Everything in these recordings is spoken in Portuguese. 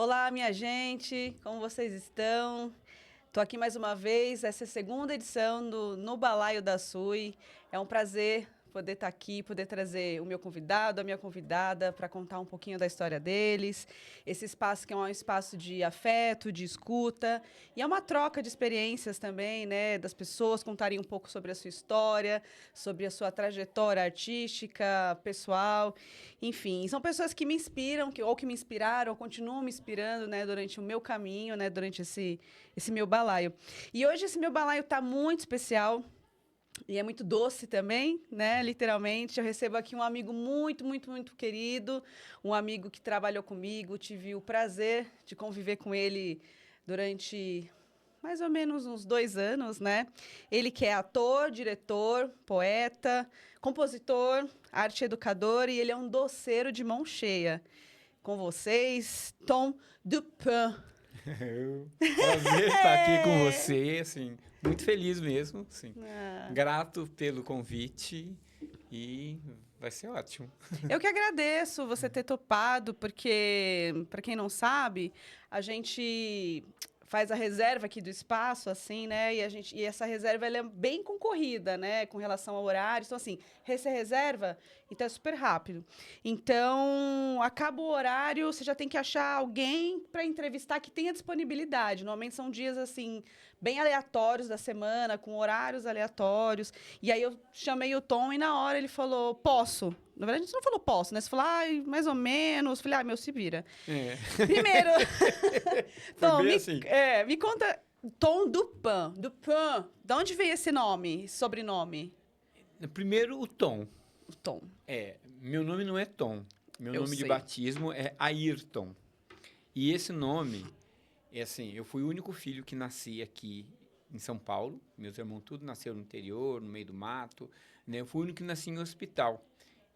Olá, minha gente, como vocês estão? Estou aqui mais uma vez, essa é a segunda edição do No Balaio da SUI. É um prazer poder estar aqui, poder trazer o meu convidado, a minha convidada, para contar um pouquinho da história deles. Esse espaço que é um espaço de afeto, de escuta, e é uma troca de experiências também, né? Das pessoas contarem um pouco sobre a sua história, sobre a sua trajetória artística, pessoal. Enfim, são pessoas que me inspiram, ou que me inspiraram, ou continuam me inspirando, né? Durante o meu caminho, né? Durante esse meu balaio. E hoje esse meu balaio está muito especial. E é muito doce também, né? Literalmente. Eu recebo aqui um amigo muito, muito, muito querido, um amigo que trabalhou comigo. Tive o prazer de conviver com ele durante mais ou menos uns 2 anos, né? Ele que é ator, diretor, poeta, compositor, arte educador e ele é um doceiro de mão cheia. Com vocês, Tom Dupin. Prazer estar aqui com você, assim, muito feliz mesmo, assim, Ah. grato pelo convite e vai ser ótimo. Eu que agradeço você ter topado, porque, para quem não sabe, a gente faz a reserva aqui do espaço, assim, né? E essa reserva ela é bem concorrida, né? Com relação ao horário. Então, assim, você reserva, então é super rápido. Então, acaba o horário, você já tem que achar alguém para entrevistar que tenha disponibilidade. Normalmente são dias, assim, bem aleatórios da semana, com horários aleatórios. E aí eu chamei o Tom e na hora ele falou, posso. Na verdade, você não falou posso, né? Você falou, ai, mais ou menos. Eu falei, meu, se vira. É. Primeiro, Foi Tom, bem assim. me conta, Tom Dupin. Dupin, de onde veio esse nome, sobrenome? Primeiro, o Tom. O Tom. Meu nome não é Tom, meu Eu nome de sei. batismo é Ayrton. E esse nome, é assim, eu fui o único filho que nasci aqui em São Paulo. Meus irmãos tudo nasceram no interior, no meio do mato, né? Eu fui o único que nasci em hospital.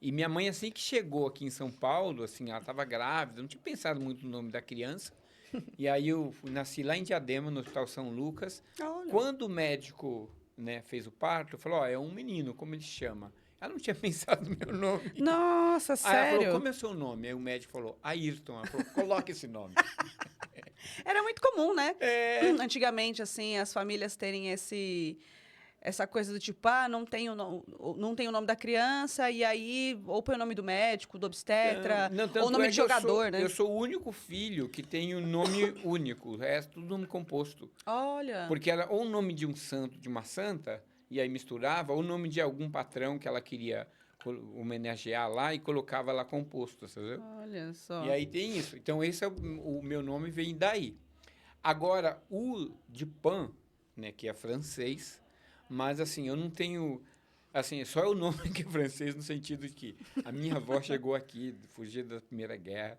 E minha mãe, assim que chegou aqui em São Paulo, assim, ela estava grávida, não tinha pensado muito no nome da criança. E aí nasci lá em Diadema, no Hospital São Lucas. Olha. Quando o médico, né, fez o parto, falou, ó, é um menino, como ele chama? Ela não tinha pensado no meu nome. Nossa, Aí ela falou, sério? como é o seu nome? Aí o médico falou, Ayrton. Ela falou, coloque esse nome. Era muito comum, né? É. Antigamente, assim, as famílias terem essa coisa do tipo, não tem o nome da criança, e aí, ou põe o nome do médico, do obstetra, Não, ou o tanto nome é de que jogador, né? eu sou o único filho que tem um nome único, o resto tudo nome composto. Olha. Porque era ou o nome de um santo, de uma santa, e aí misturava, ou o nome de algum patrão que ela queria homenagear lá e colocava lá composto, sabe? Olha só. E aí tem isso. Então, esse é o meu nome vem daí. Agora, o de Pan, né, que é francês, mas assim, eu não tenho. Assim, só é o nome que é francês, no sentido de que a minha avó chegou aqui, fugiu da Primeira Guerra,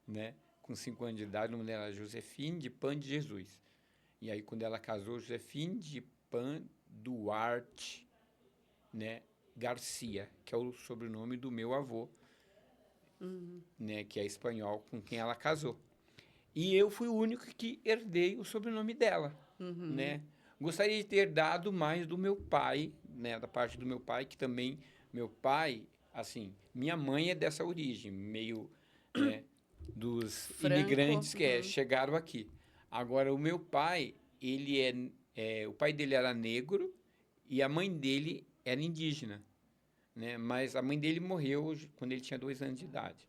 né, com 5 anos de idade, o nome dela era Josefine de Pan de Jesus. E aí, quando ela casou, Josefine de Pan Duarte, né, Garcia, que é o sobrenome do meu avô, né, que é espanhol, com quem ela casou. E eu fui o único que herdei o sobrenome dela, né? Gostaria de ter dado mais do meu pai, né, da parte do meu pai, que também, meu pai, assim, minha mãe é dessa origem, meio, né, dos Franco. imigrantes que chegaram aqui. Agora, o meu pai, ele o pai dele era negro e a mãe dele era indígena, né? Mas a mãe dele morreu quando ele tinha 2 anos de idade.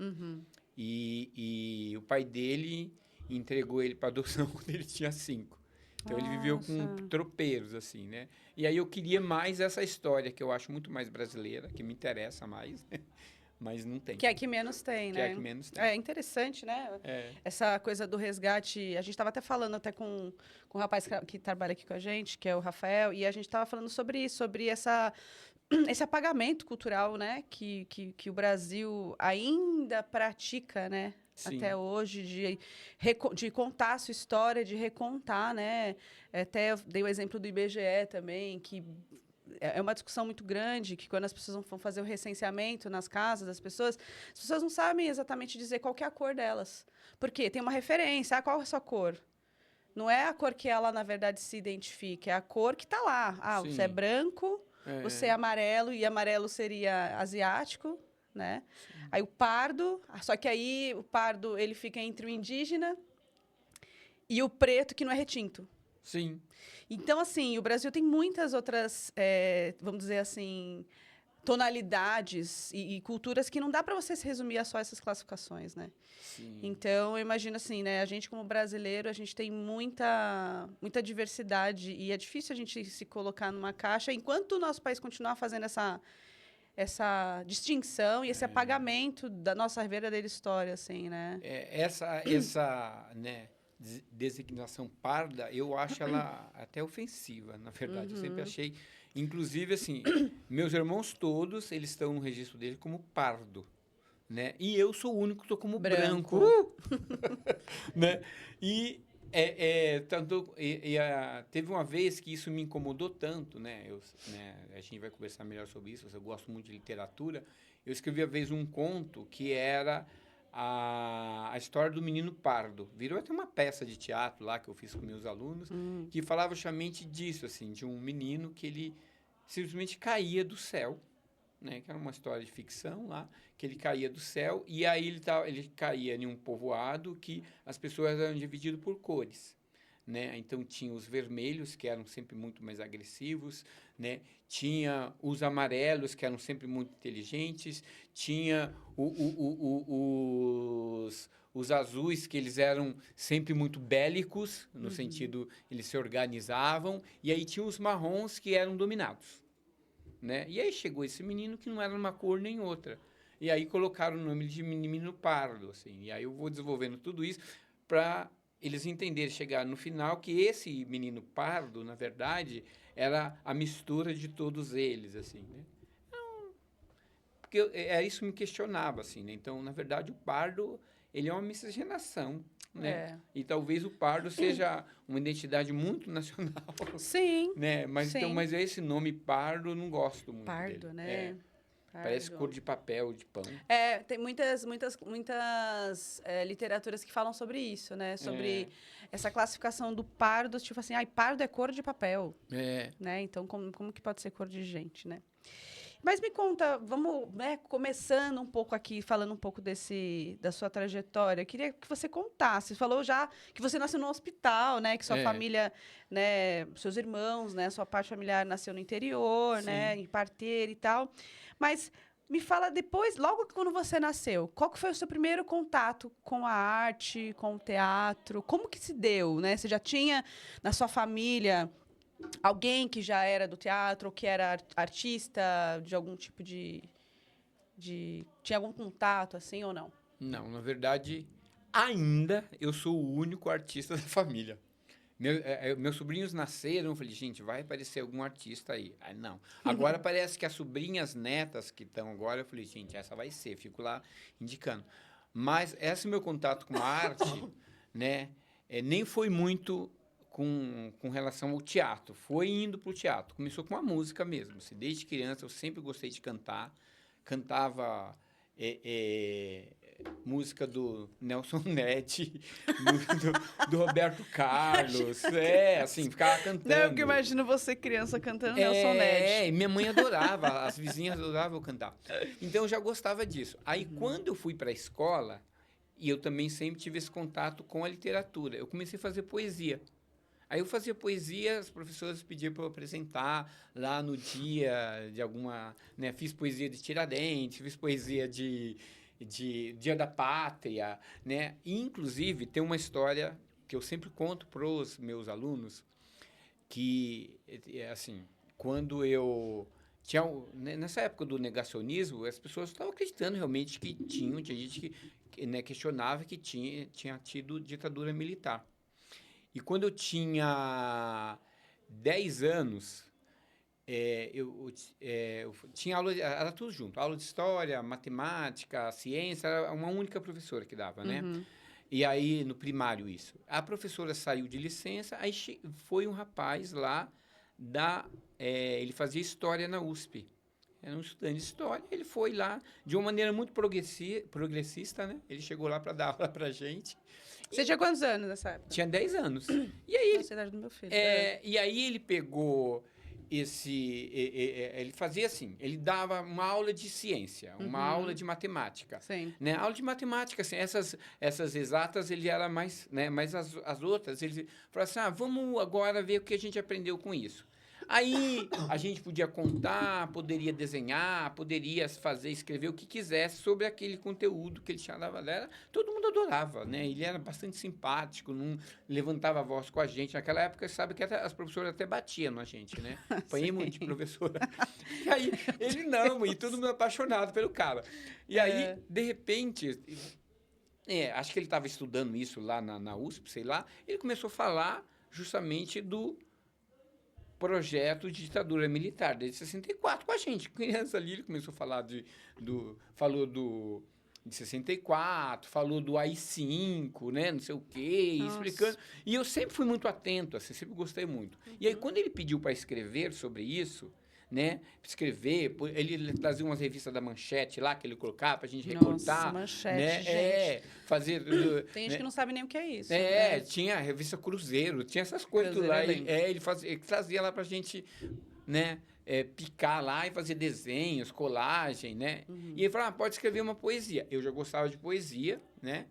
E o pai dele entregou ele para adoção quando ele tinha 5. Então, ele viveu com Nossa. tropeiros, assim, né? E aí eu queria mais essa história, que eu acho muito mais brasileira, que me interessa mais, mas não tem. Que é que menos tem, Que né? é que menos tem. É interessante, né? É. Essa coisa do resgate. A gente estava até falando até com um rapaz que trabalha aqui com a gente, que é o Rafael, e a gente estava falando sobre isso, sobre esse apagamento cultural, né? Que o Brasil ainda pratica, né? Sim. Até hoje, de contar a sua história, de recontar, né? Até eu dei o exemplo do IBGE também, que é uma discussão muito grande, que quando as pessoas vão fazer o recenseamento nas casas das pessoas, as pessoas não sabem exatamente dizer qual que é a cor delas. Porque tem uma referência, qual é a sua cor? Não é a cor que ela, na verdade, se identifica, é a cor que está lá. Ah, Sim. você é branco, você é amarelo, e amarelo seria asiático, né? Aí o pardo, só que aí o pardo ele fica entre o indígena e o preto que não é retinto. Sim. Então, assim, o Brasil tem muitas outras, vamos dizer assim, tonalidades e culturas que não dá para você se resumir a só essas classificações, né? Sim. Então, eu imagino assim, né? A gente, como brasileiro, a gente tem muita diversidade e é difícil a gente se colocar numa caixa enquanto o nosso país continuar fazendo essa distinção e esse apagamento da nossa verdadeira história, assim, né? Essa né, designação parda, eu acho ela até ofensiva, na verdade. Eu sempre achei... Inclusive, assim, meus irmãos todos, eles estão no registro dele como pardo, né? E eu sou o único que estou como branco. Né? E teve uma vez que isso me incomodou tanto, né? A gente vai conversar melhor sobre isso, eu gosto muito de literatura. Eu escrevi, uma vez, um conto que era a história do menino pardo. Virou até uma peça de teatro lá que eu fiz com meus alunos, que falava justamente disso, assim, de um menino que ele simplesmente caía do céu, né, que era uma história de ficção lá, que ele caía do céu, e aí ele caía em um povoado que as pessoas eram divididas por cores, né? Então tinha os vermelhos, que eram sempre muito mais agressivos, né? Tinha os amarelos, que eram sempre muito inteligentes, tinha os azuis, que eles eram sempre muito bélicos, no sentido, eles se organizavam, e aí tinha os marrons, que eram dominados, né? E aí chegou esse menino que não era uma cor nem outra. E aí colocaram o nome de menino pardo, assim. E aí eu vou desenvolvendo tudo isso para eles entenderem, chegar no final, que esse menino pardo, na verdade, era a mistura de todos eles, assim, né? Porque isso me questionava, assim, né? Então, na verdade, o pardo, ele é uma miscigenação, né? E talvez o pardo seja uma identidade muito nacional. Sim, Né? Mas, sim. então, mas esse nome pardo, eu não gosto muito Pardo, dele. né? Parece cor de papel, de pão. Tem muitas literaturas que falam sobre isso, né? Sobre essa classificação do pardo, tipo assim, pardo é cor de papel. Né? Então, como que pode ser cor de gente, né? Mas me conta, vamos, né, começando um pouco aqui, falando um pouco da sua trajetória. Eu queria que você contasse. Você falou já que você nasceu no hospital, né? Que sua família, né, seus irmãos, né, sua parte familiar nasceu no interior, né, em parteira e tal. Mas me fala depois, logo quando você nasceu, qual que foi o seu primeiro contato com a arte, com o teatro? Como que se deu, né? Você já tinha na sua família alguém que já era do teatro, ou que era artista de algum tipo tinha algum contato, assim, ou não? Não, na verdade, ainda eu sou o único artista da família. Meus sobrinhos nasceram, eu falei, gente, vai aparecer algum artista aí. Aí, não. Agora parece que as sobrinhas netas que estão agora, eu falei, gente, essa vai ser, fico lá indicando. Mas esse meu contato com a arte, né, nem foi muito com relação ao teatro, foi indo para o teatro. Começou com a música mesmo. Assim, desde criança eu sempre gostei de cantar, cantava música do Nelson Ned, do Roberto Carlos, assim, ficava cantando. Não, porque eu imagino você criança cantando Nelson Ned. Minha mãe adorava, as vizinhas adoravam cantar. Então eu já gostava disso. Aí quando eu fui para a escola, e eu também sempre tive esse contato com a literatura, eu comecei a fazer poesia. Aí eu fazia poesia, as professoras pediam para eu apresentar lá no dia de alguma... Né, fiz poesia de Tiradentes, fiz poesia de Dia da Pátria, né? E, inclusive, tem uma história que eu sempre conto para os meus alunos, que, assim, quando eu... nessa época do negacionismo, as pessoas estavam acreditando realmente que tinha gente que né, questionava que tinha tido ditadura militar. E quando eu tinha 10 anos, eu tinha aula, era tudo junto, aula de história, matemática, ciência, era uma única professora que dava, né? E aí, no primário, isso. A professora saiu de licença, aí foi um rapaz lá, ele fazia história na USP. Era um estudante de história, ele foi lá de uma maneira muito progressista, né? Ele chegou lá para dar aula para gente. Você tinha quantos anos nessa época? Tinha 10 anos. E aí, a idade do meu filho. e aí ele pegou ele fazia assim, ele dava uma aula de ciência, uma aula de matemática. Sim. Né? Aula de matemática, assim, essas exatas, ele era mais, né? Mas as outras, ele falava assim, vamos agora ver o que a gente aprendeu com isso. Aí a gente podia contar, poderia desenhar, poderia escrever o que quisesse sobre aquele conteúdo que ele tinha dado. Todo mundo adorava, né? Ele era bastante simpático, não levantava a voz com a gente. Naquela época, sabe que as professoras até batiam na gente, né? Apanhei muito de professora. E aí, ele não, e todo mundo apaixonado pelo cara. E aí, de repente, acho que ele estava estudando isso lá na USP, sei lá, ele começou a falar justamente do projeto de ditadura militar, desde 64, com a gente, criança ali, ele começou a falar falou de 64, falou do AI-5, né, não sei o quê, explicando, e eu sempre fui muito atento, assim, sempre gostei muito. E aí, quando ele pediu para escrever sobre isso, né, escrever, ele trazia umas revistas da Manchete lá, que ele colocava pra gente recortar. Manchete, né, gente. fazer... Tem gente que não sabe nem o que é isso. Tinha a revista Cruzeiro, tinha essas coisas tudo lá. Ele trazia lá pra gente, né, picar lá e fazer desenhos, colagem, né? E ele falava, pode escrever uma poesia. Eu já gostava de poesia, né?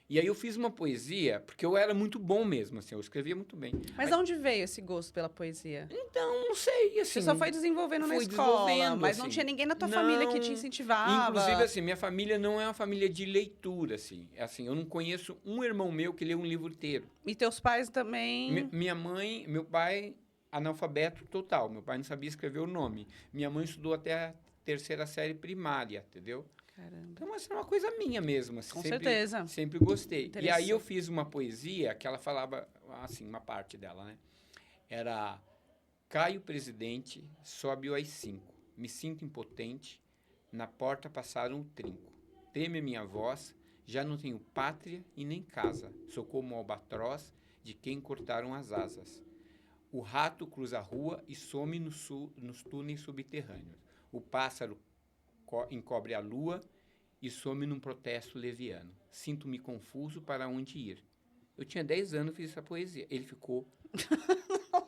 E aí eu fiz uma poesia, porque eu era muito bom mesmo, assim, eu escrevia muito bem. Mas de onde veio esse gosto pela poesia? Então, não sei, assim... Você só foi desenvolvendo na escola, mas não assim. tinha ninguém na tua família que te incentivava? Inclusive, assim, minha família não é uma família de leitura, assim. Eu não conheço um irmão meu que lê um livro inteiro. E teus pais também? Minha mãe, meu pai, analfabeto total. Meu pai não sabia escrever o nome. Minha mãe estudou até a 3ª série primária, entendeu? Caramba. Então, é uma coisa minha mesmo. Assim, Com certeza. Sempre gostei. E aí eu fiz uma poesia que ela falava, assim, uma parte dela, né? Era, cai o presidente, sobe o AI-5. Me sinto impotente, na porta passaram o trinco. Treme a minha voz, já não tenho pátria e nem casa. Sou como o albatroz de quem cortaram as asas. O rato cruza a rua e some nos túneis subterrâneos. O pássaro encobre a lua e some num protesto leviano. Sinto-me confuso para onde ir. Eu tinha 10 anos e fiz essa poesia. Ele ficou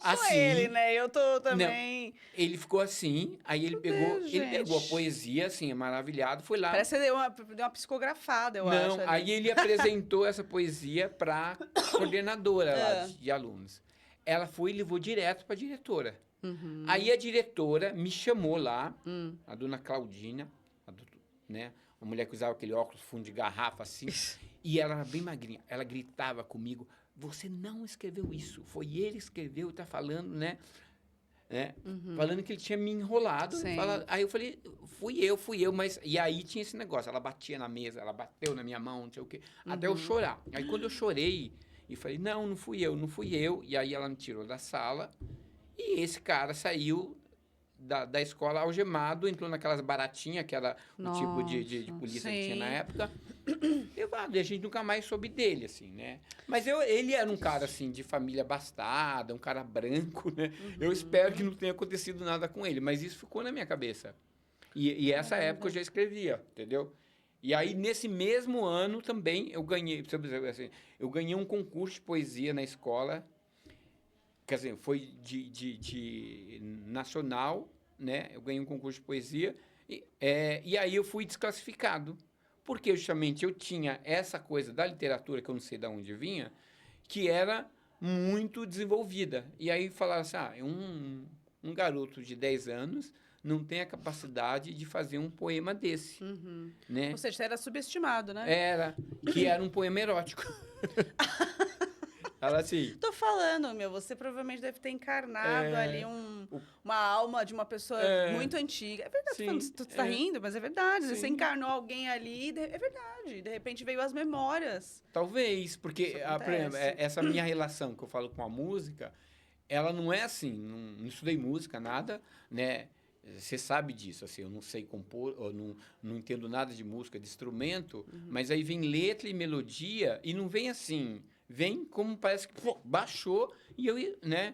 assim. Ele, né? Eu tô também... Não, ele ficou assim, aí ele pegou a poesia, assim, maravilhado, foi lá... Parece que deu uma psicografada, eu acho. Não, aí ele apresentou essa poesia para coordenadora lá de alunos. Ela foi e levou direto para a diretora. Aí a diretora me chamou lá, a dona Claudina, né? Uma mulher que usava aquele óculos fundo de garrafa, assim, e ela era bem magrinha. Ela gritava comigo, você não escreveu isso, foi ele que escreveu, tá falando, né? Falando que ele tinha me enrolado. Aí eu falei, fui eu, mas... E aí tinha esse negócio, ela batia na mesa, ela bateu na minha mão, não sei o quê, até eu chorar. Aí quando eu chorei, e falei, não fui eu. E aí ela me tirou da sala, e esse cara saiu da escola algemado, entrou naquelas baratinhas, que era o tipo de polícia que tinha na época. E a gente nunca mais soube dele, assim, né? Mas ele era um cara, assim, de família abastada, um cara branco, né? Eu espero que não tenha acontecido nada com ele, mas isso ficou na minha cabeça. E essa época eu já escrevia, entendeu? E aí, nesse mesmo ano, também, eu ganhei um concurso de poesia na escola. Quer dizer, foi de nacional, né? Eu ganhei um concurso de poesia e aí eu fui desclassificado. Porque justamente eu tinha essa coisa da literatura, que eu não sei de onde vinha, que era muito desenvolvida. E aí falaram assim, um garoto de 10 anos não tem a capacidade de fazer um poema desse. Né? Ou seja, você era subestimado, né? Que era um poema erótico. Ela assim... Tô falando, você provavelmente deve ter encarnado ali uma alma de uma pessoa muito antiga. É verdade, tu tá rindo, mas é verdade. Sim. Você encarnou alguém ali, é verdade. De repente veio as memórias. Talvez, porque por exemplo, essa minha relação que eu falo com a música, ela não é assim, não estudei música, nada, né? Você sabe disso, assim, eu não sei compor, eu não entendo nada de música, de instrumento, mas aí vem letra e melodia e não vem assim... Vem como parece que baixou e eu, né?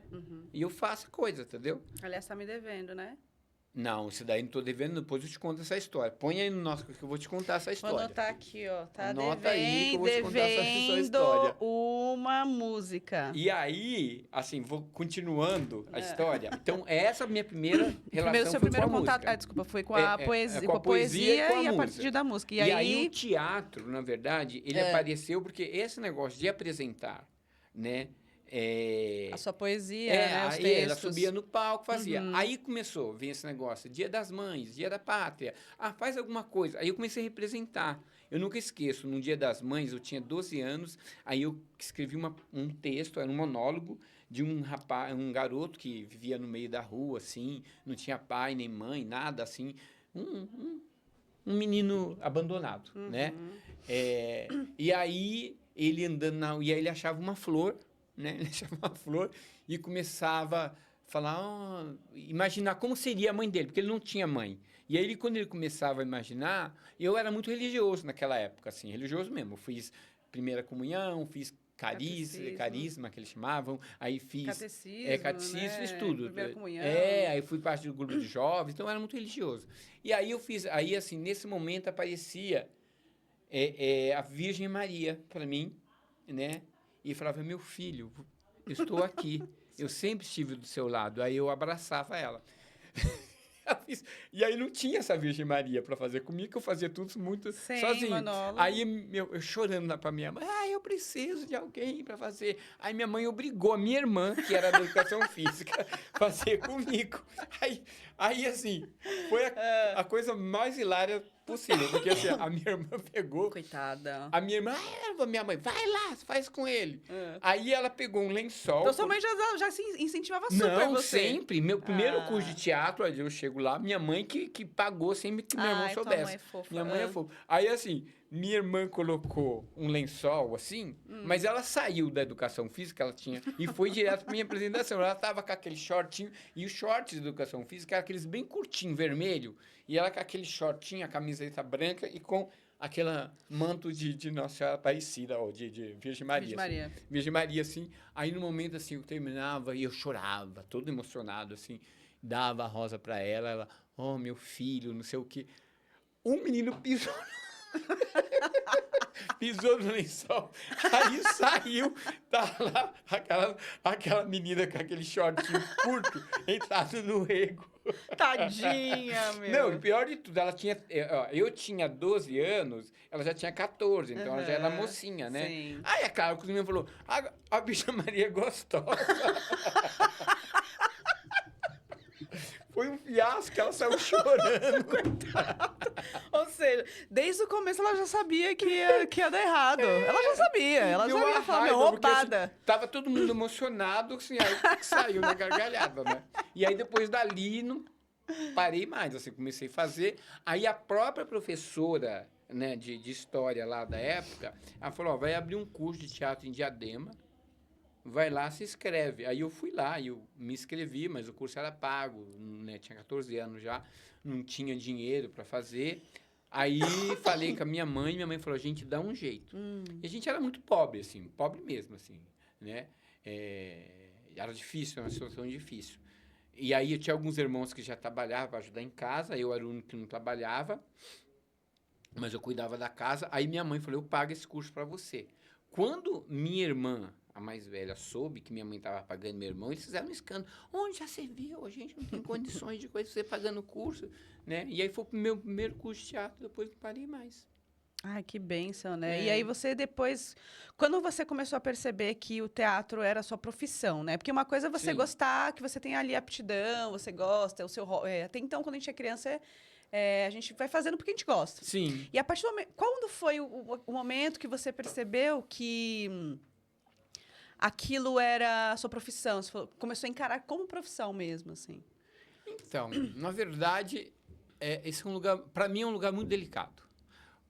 E eu faço a coisa, entendeu? Aliás, tá me devendo, né? Não, isso daí não tô devendo, depois eu te conto essa história. Põe aí no nosso, que eu vou te contar essa história. Vou anotar aqui, ó. Tá Anota aí que eu vou te contar essa devendo história. uma música. E aí, assim, vou continuando a história. Então, essa é a minha primeira relação Seu foi primeiro com a contato, música. desculpa, foi com a poesia, com a poesia e com a e a música. partir da música. E aí o teatro, na verdade, ele apareceu porque esse negócio de apresentar, né? A sua poesia, né? Os aí textos. ela subia no palco, fazia. Aí começou, vem esse negócio, Dia das Mães, Dia da Pátria. Ah, faz alguma coisa. Aí eu comecei a representar. Eu nunca esqueço, no Dia das Mães, eu tinha 12 anos, aí eu escrevi um texto, era um monólogo de um rapaz, um garoto que vivia no meio da rua, assim, não tinha pai nem mãe, nada, assim, um menino abandonado, né? E aí ele andando e aí ele achava uma flor, né? Ele achava uma flor e começava a falar, imaginar como seria a mãe dele, porque ele não tinha mãe. E aí quando ele começava a imaginar, eu era muito religioso naquela época, assim, religioso mesmo. Eu fiz primeira comunhão, fiz carisma que eles chamavam, aí fiz catecismo, né? Fiz tudo. Primeira comunhão. Aí fui parte do grupo de jovens, então eu era muito religioso. E aí eu fiz, aí assim, nesse momento aparecia a Virgem Maria para mim, né? E falava, meu filho, eu estou aqui, eu sempre estive do seu lado. Aí eu abraçava ela. E aí não tinha essa Virgem Maria para fazer comigo, que eu fazia tudo muito sozinho. Monólogo. Aí eu chorando lá para minha mãe, eu preciso de alguém para fazer. Aí minha mãe obrigou a minha irmã, que era da educação física, a fazer comigo. Aí assim, foi a coisa mais hilária possível, porque assim, a minha irmã pegou... Coitada. A minha irmã, minha mãe, vai lá, faz com ele. Aí ela pegou um lençol... Então sua mãe já se incentivava super Não, você. sempre. Meu primeiro curso de teatro, eu chego lá, minha mãe que pagou sempre que meu irmão soubesse. Mãe é fofa. Minha mãe é fofa. Aí assim, minha irmã colocou um lençol assim, mas ela saiu da educação física, ela tinha, e foi direto pra minha apresentação. Ela tava com aquele shortinho, e os shorts de educação física eram aqueles bem curtinho, vermelho, e ela com aquele shortinho, a camiseta branca e com aquele manto de Nossa Senhora Aparecida, ou de Virgem Maria. Virgem Maria. Assim. Virgem Maria, assim. Aí, no momento, assim, eu terminava e eu chorava, todo emocionado, assim. Dava a rosa pra ela, meu filho, não sei o quê. Um menino pisou pisou no lençol, aí saiu, tá lá aquela menina com aquele shortinho curto, entrado no rego. Tadinha, meu. Não, o pior de tudo, ela tinha... Eu tinha 12 anos, ela já tinha 14, então ela já era mocinha, né? Sim. Aí, é claro, que o menino falou, a bicha Maria é gostosa. Foi um fiasco, ela saiu chorando. Coitada. Ou seja, desde o começo ela já sabia que ia dar errado. Ela já sabia, ela já ia falar, roubada. Assim, tava todo mundo emocionado, assim, aí saiu na gargalhada, né? E aí depois dali, não parei mais, assim, comecei a fazer. Aí a própria professora, né, de história lá da época, ela falou, vai abrir um curso de teatro em Diadema, vai lá, se inscreve. Aí eu fui lá, eu me inscrevi, mas o curso era pago, né? Tinha 14 anos já, não tinha dinheiro para fazer. Aí falei com a minha mãe falou, a gente dá um jeito. E a gente era muito pobre, assim, pobre mesmo, assim, né? Era difícil, era uma situação difícil. E aí eu tinha alguns irmãos que já trabalhavam para ajudar em casa, eu era o único que não trabalhava, mas eu cuidava da casa. Aí minha mãe falou, eu pago esse curso para você. Quando minha irmã, a mais velha, soube que minha mãe estava pagando meu irmão, eles fizeram um escândalo. Onde já você viu? A gente não tem condições de coisa, você pagando o curso, né? E aí foi o meu primeiro curso de teatro, depois não parei mais. Ai, que bênção, né? E aí você depois... Quando você começou a perceber que o teatro era a sua profissão, né? Porque uma coisa é você gostar, que você tem ali aptidão, você gosta, é o seu... até então, quando a gente é criança... a gente vai fazendo porque a gente gosta. Sim. E a partir do momento... Quando foi o momento que você percebeu que aquilo era a sua profissão? Você começou a encarar como profissão mesmo, assim? Então, na verdade, esse é um lugar... Para mim, é um lugar muito delicado.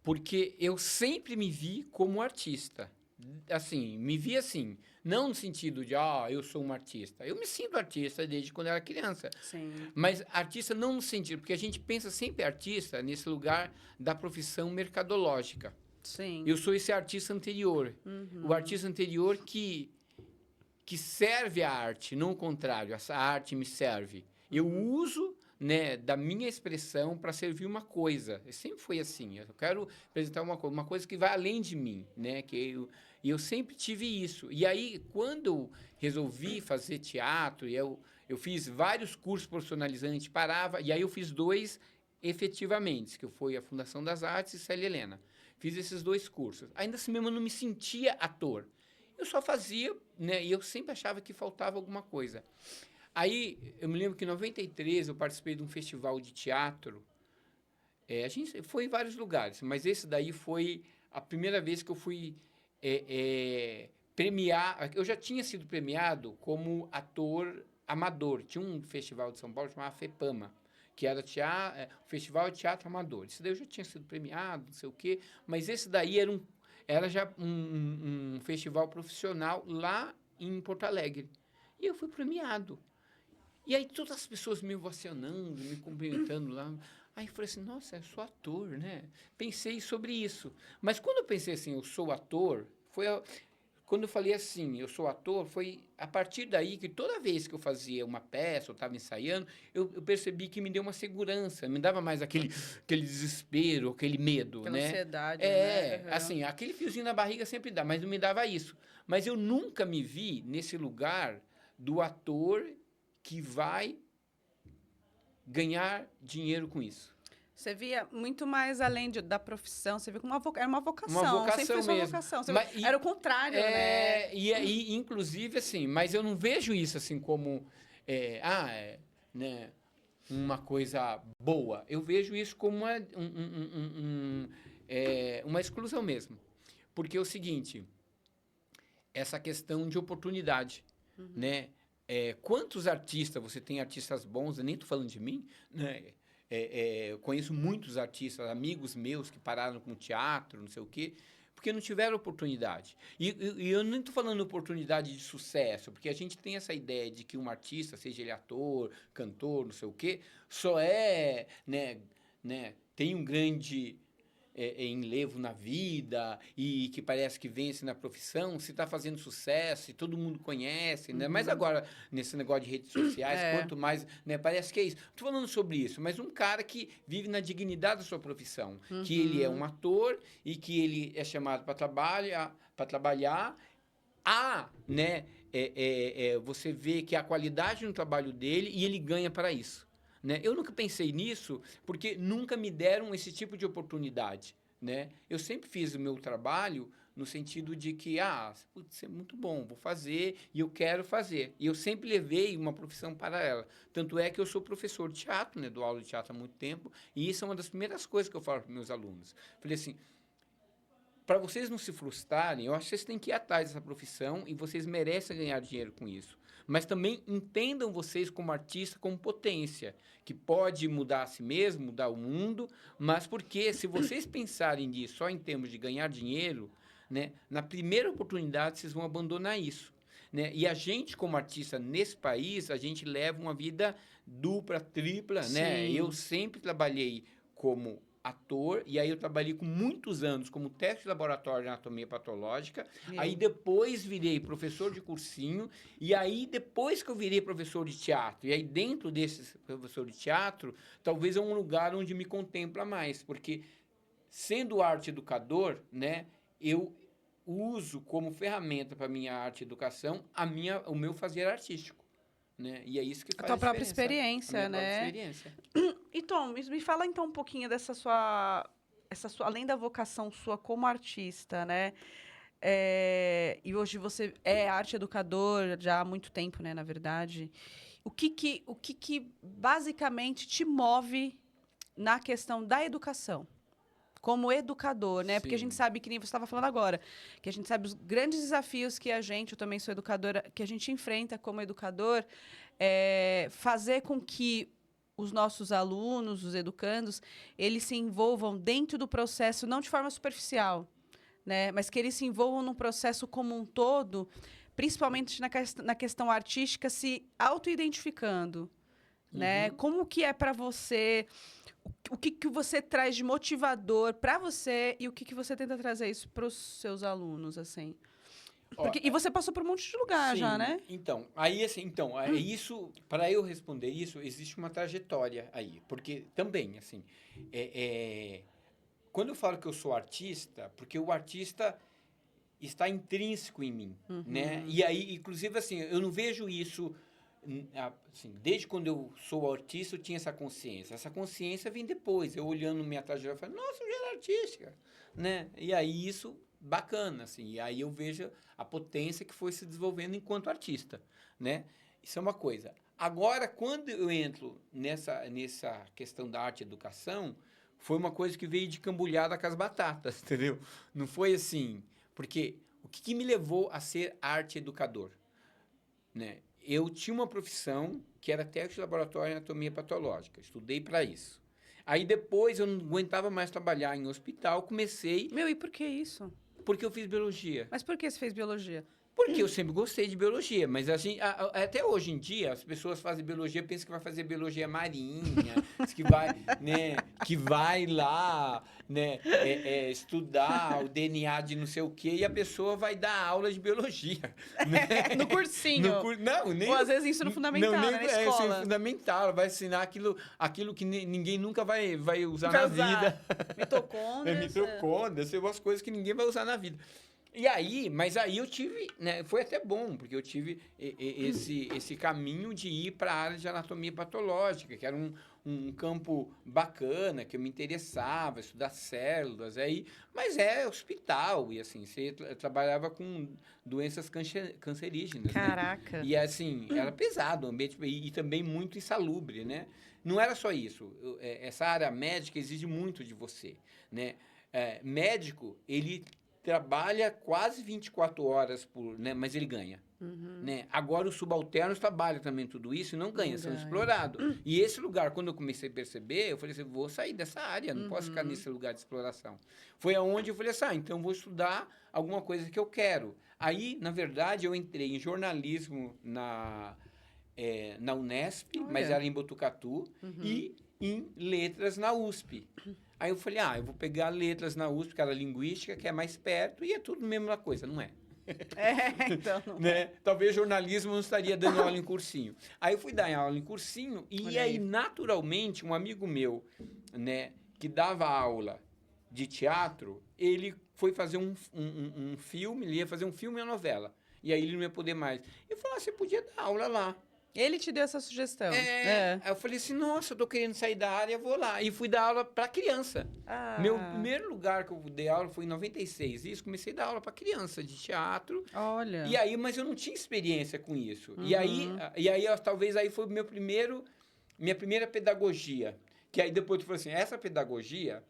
Porque eu sempre me vi como artista. Assim, me vi assim... Não no sentido de, eu sou um artista. Eu me sinto artista desde quando eu era criança. Sim. Mas artista não no sentido... Porque a gente pensa sempre artista nesse lugar da profissão mercadológica. Sim. Eu sou esse artista anterior. O artista anterior que serve a arte, não o contrário. Essa arte me serve. Eu uso né, da minha expressão para servir uma coisa. Sempre foi assim. Eu quero apresentar uma coisa que vai além de mim, né? E eu sempre tive isso. E aí, quando eu resolvi fazer teatro, eu fiz vários cursos profissionalizantes, parava, e aí eu fiz 2 efetivamente, que foi a Fundação das Artes e Célia Helena. Fiz esses 2 cursos. Ainda assim mesmo eu não me sentia ator. Eu só fazia, né? E eu sempre achava que faltava alguma coisa. Aí, eu me lembro que em 93 eu participei de um festival de teatro. A gente foi em vários lugares, mas esse daí foi a primeira vez que eu fui premiar. Eu já tinha sido premiado como ator amador. Tinha um festival de São Paulo chamado FEPAMA, que era o Festival de Teatro Amador. Esse daí eu já tinha sido premiado, não sei o quê, mas esse daí era já um festival profissional lá em Porto Alegre. E eu fui premiado. E aí todas as pessoas me ovacionando, me cumprimentando lá. Aí eu falei assim, nossa, eu sou ator, né? Pensei sobre isso. Mas quando eu pensei assim, eu sou ator, quando eu falei assim, eu sou ator, foi a partir daí que toda vez que eu fazia uma peça, eu estava ensaiando, eu percebi que me deu uma segurança, me dava mais aquele desespero, aquele medo, Aquela né? ansiedade, né? Uhum. Assim, aquele fiozinho na barriga sempre dá, mas não me dava isso. Mas eu nunca me vi nesse lugar do ator que vai ganhar dinheiro com isso. Você via muito mais além da profissão, você via como era uma vocação. Uma vocação sempre foi sua mesmo. vocação. Mas, era o contrário, né? E, inclusive, assim, mas eu não vejo isso assim como né, uma coisa boa. Eu vejo isso como uma exclusão mesmo. Porque é o seguinte, essa questão de oportunidade, né? Quantos artistas, você tem artistas bons, eu nem estou falando de mim, né? Eu conheço muitos artistas, amigos meus que pararam com teatro, não sei o quê, porque não tiveram oportunidade. E eu não estou falando oportunidade de sucesso, porque a gente tem essa ideia de que um artista, seja ele ator, cantor, não sei o quê, só tem um grande enlevo na vida e que parece que vence na profissão, se está fazendo sucesso e todo mundo conhece, né? Mas agora, nesse negócio de redes sociais, quanto mais, né? Parece que é isso. Estou falando sobre isso, mas um cara que vive na dignidade da sua profissão, que ele é um ator e que ele é chamado para trabalhar, né? Você vê que a qualidade no trabalho dele e ele ganha para isso. Né? Eu nunca pensei nisso porque nunca me deram esse tipo de oportunidade. Né? Eu sempre fiz o meu trabalho no sentido de que, putz, é muito bom, vou fazer e eu quero fazer. E eu sempre levei uma profissão paralela. Tanto é que eu sou professor de teatro, né? Dou aula de teatro há muito tempo, e isso é uma das primeiras coisas que eu falo para meus alunos. Falei assim, para vocês não se frustrarem, eu acho que vocês têm que ir atrás dessa profissão e vocês merecem ganhar dinheiro com isso. Mas também entendam vocês como artista, como potência, que pode mudar a si mesmo, mudar o mundo, mas porque se vocês pensarem nisso só em termos de ganhar dinheiro, né, na primeira oportunidade vocês vão abandonar isso. Né? E a gente, como artista nesse país, a gente leva uma vida dupla, tripla. Né? Eu sempre trabalhei como ator, e aí eu trabalhei com muitos anos como técnico de laboratório de anatomia patológica, aí depois virei professor de cursinho, e aí depois que eu virei professor de teatro, e aí dentro desse professor de teatro, talvez é um lugar onde me contempla mais, porque sendo arte educador, né, eu uso como ferramenta para minha arte educação o meu fazer artístico. Né? E é isso que faz a tua própria experiência, né? Própria experiência. E Tom, me fala então um pouquinho dessa sua, além da vocação sua como artista, né? E hoje você é arte educador já há muito tempo, né? Na verdade, o que basicamente te move na questão da educação? Como educador, né? Sim. Porque a gente sabe, que nem você estava falando agora, que a gente sabe os grandes desafios que eu também sou educadora, que a gente enfrenta como educador, fazer com que os nossos alunos, os educandos, eles se envolvam dentro do processo, não de forma superficial, né? Mas que eles se envolvam num processo como um todo, principalmente na questão artística, se auto-identificando. Né? Como que é para você, o que você traz de motivador para você e o que você tenta trazer isso para os seus alunos, assim? E você passou por um monte de lugar sim, já, né? Então, aí assim, isso, para eu responder isso, existe uma trajetória aí. Porque também, assim, quando eu falo que eu sou artista, porque o artista está intrínseco em mim, né? E aí, inclusive, assim, eu não vejo isso, assim, desde quando eu sou artista, eu tinha essa consciência. Essa consciência vem depois, eu olhando minha trajetória, eu falo, nossa, eu já era artística, né? E aí isso, bacana, assim, e aí eu vejo a potência que foi se desenvolvendo enquanto artista, né? Isso é uma coisa. Agora, quando eu entro nessa questão da arte e educação, foi uma coisa que veio de cambulhada com as batatas, entendeu? Não foi assim, porque o que me levou a ser arte educador, né? Eu tinha uma profissão que era técnico de laboratório de anatomia patológica, estudei para isso. Aí depois eu não aguentava mais trabalhar em hospital, comecei Meu, e por que isso? porque eu fiz biologia. Mas por que você fez biologia? Porque eu sempre gostei de biologia, mas assim, até hoje em dia, as pessoas fazem biologia, pensam que vai fazer biologia marinha, que vai lá, né, estudar o DNA de não sei o quê, e a pessoa vai dar aula de biologia, né? No cursinho. Não, nem... Ou às vezes ensino fundamental, né, na escola. Ensino fundamental, ela vai ensinar aquilo que ninguém nunca vai usar Vai na usar vida. mitocôndrias. Mitocôndrias, umas coisas que ninguém vai usar na vida. E aí, mas aí eu tive, né, foi até bom, porque eu tive esse caminho de ir para a área de anatomia patológica, que era um campo bacana, que eu me interessava, estudar células, aí, mas é hospital, e assim, você trabalhava com doenças cancerígenas, Caraca. né? E assim, era pesado o ambiente, e também muito insalubre, né? Não era só isso, essa área médica exige muito de você, né? Médico, ele trabalha quase 24 horas né, mas ele ganha. Né? Agora, os subalternos trabalham também tudo isso e não ganham, são explorados. E esse lugar, quando eu comecei a perceber, eu falei assim, vou sair dessa área, não posso ficar nesse lugar de exploração. Foi aonde eu falei assim, então vou estudar alguma coisa que eu quero. Aí, na verdade, eu entrei em jornalismo na Unesp, mas era em Botucatu, e em letras na USP. Aí eu falei, eu vou pegar letras na USP, que era linguística, que é mais perto, e é tudo a mesma coisa, não é? Então não né? Talvez jornalismo não estaria dando aula em cursinho. Aí eu fui dar aula em cursinho, e aí, naturalmente, um amigo meu, né, que dava aula de teatro, ele foi fazer um filme, ele ia fazer um filme e uma novela. E aí ele não ia poder mais. Eu falei, você podia dar aula lá. Ele te deu essa sugestão. Aí eu falei assim, nossa, eu tô querendo sair da área, vou lá. E fui dar aula para criança. Meu primeiro lugar que eu dei aula foi em 96. Isso, comecei a dar aula para criança de teatro. Olha. E aí, mas eu não tinha experiência com isso. E aí talvez aí foi minha primeira pedagogia. Que aí depois tu falou assim, essa pedagogia,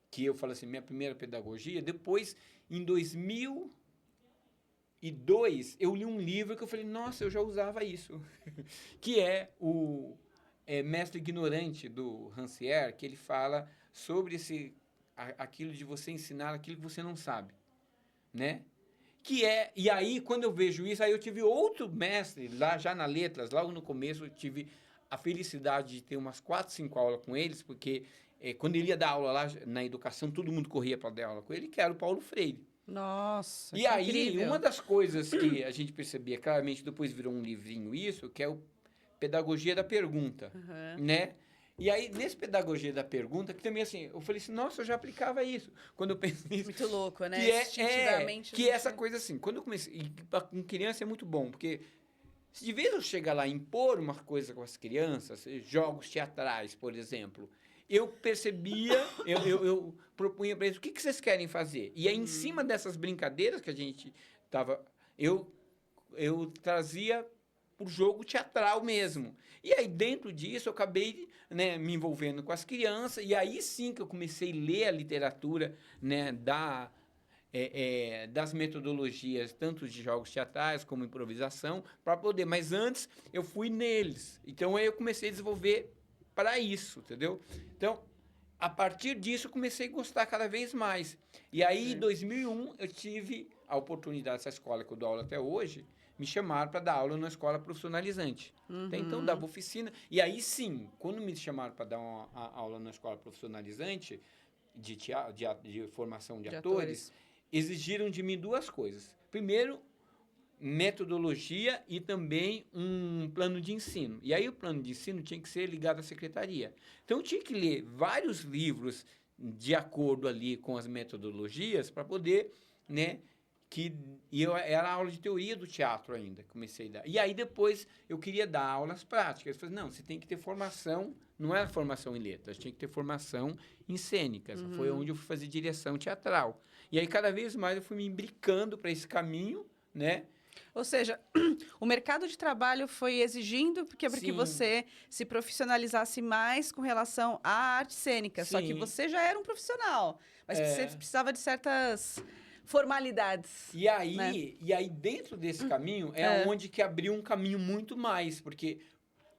que eu falo assim, minha primeira pedagogia, depois, em 2002, eu li um livro que eu falei, nossa, eu já usava isso. Que é o Mestre Ignorante, do Rancière, que ele fala sobre aquilo de você ensinar aquilo que você não sabe, né? E aí, quando eu vejo isso, aí eu tive outro mestre, lá já na Letras, logo no começo, eu tive a felicidade de ter umas 4, 5 aulas com eles, porque quando ele ia dar aula lá na educação, todo mundo corria para dar aula com ele, que era o Paulo Freire. Nossa, E que aí, incrível. uma das coisas que a gente percebia claramente, depois virou um livrinho isso, que é o Pedagogia da Pergunta, né? E aí, nesse Pedagogia da Pergunta, que também assim, eu falei assim, nossa, eu já aplicava isso. Quando eu penso nisso. Muito louco, né? Que essa coisa assim, quando eu comecei, e com criança é muito bom, porque se de vez eu chegar lá e impor uma coisa com as crianças, jogos teatrais, por exemplo, eu percebia, eu propunha para eles, o que vocês querem fazer? E aí, em cima dessas brincadeiras que a gente tava, eu trazia por jogo teatral mesmo. E aí, dentro disso, eu acabei, né, me envolvendo com as crianças, e aí sim que eu comecei a ler a literatura, né, das metodologias, tanto de jogos teatrais como improvisação, para poder. Mas antes, eu fui neles. Então, aí eu comecei a desenvolver para isso, entendeu? Então, a partir disso, eu comecei a gostar cada vez mais. E aí, em 2001, eu tive a oportunidade, essa escola que eu dou aula até hoje, me chamaram para dar aula numa escola profissionalizante. Até então, dava oficina. E aí, sim, quando me chamaram para dar uma aula na escola profissionalizante de formação de atores, exigiram de mim duas coisas. Primeiro, metodologia e também um plano de ensino. E aí o plano de ensino tinha que ser ligado à secretaria. Então eu tinha que ler vários livros de acordo ali com as metodologias para poder, né, e eu era aula de teoria do teatro ainda, comecei a dar. E aí depois eu queria dar aulas práticas. Eu falei, não, você tem que ter formação, não era formação em letras, tinha que ter formação em cênicas. Foi onde eu fui fazer direção teatral. E aí cada vez mais eu fui me imbricando para esse caminho, né? Ou seja, o mercado de trabalho foi exigindo para que Sim. você se profissionalizasse mais com relação à arte cênica. Só que Sim. você já era um profissional, mas que você precisava de certas formalidades. E aí, né? dentro desse caminho, onde que abriu um caminho muito mais, porque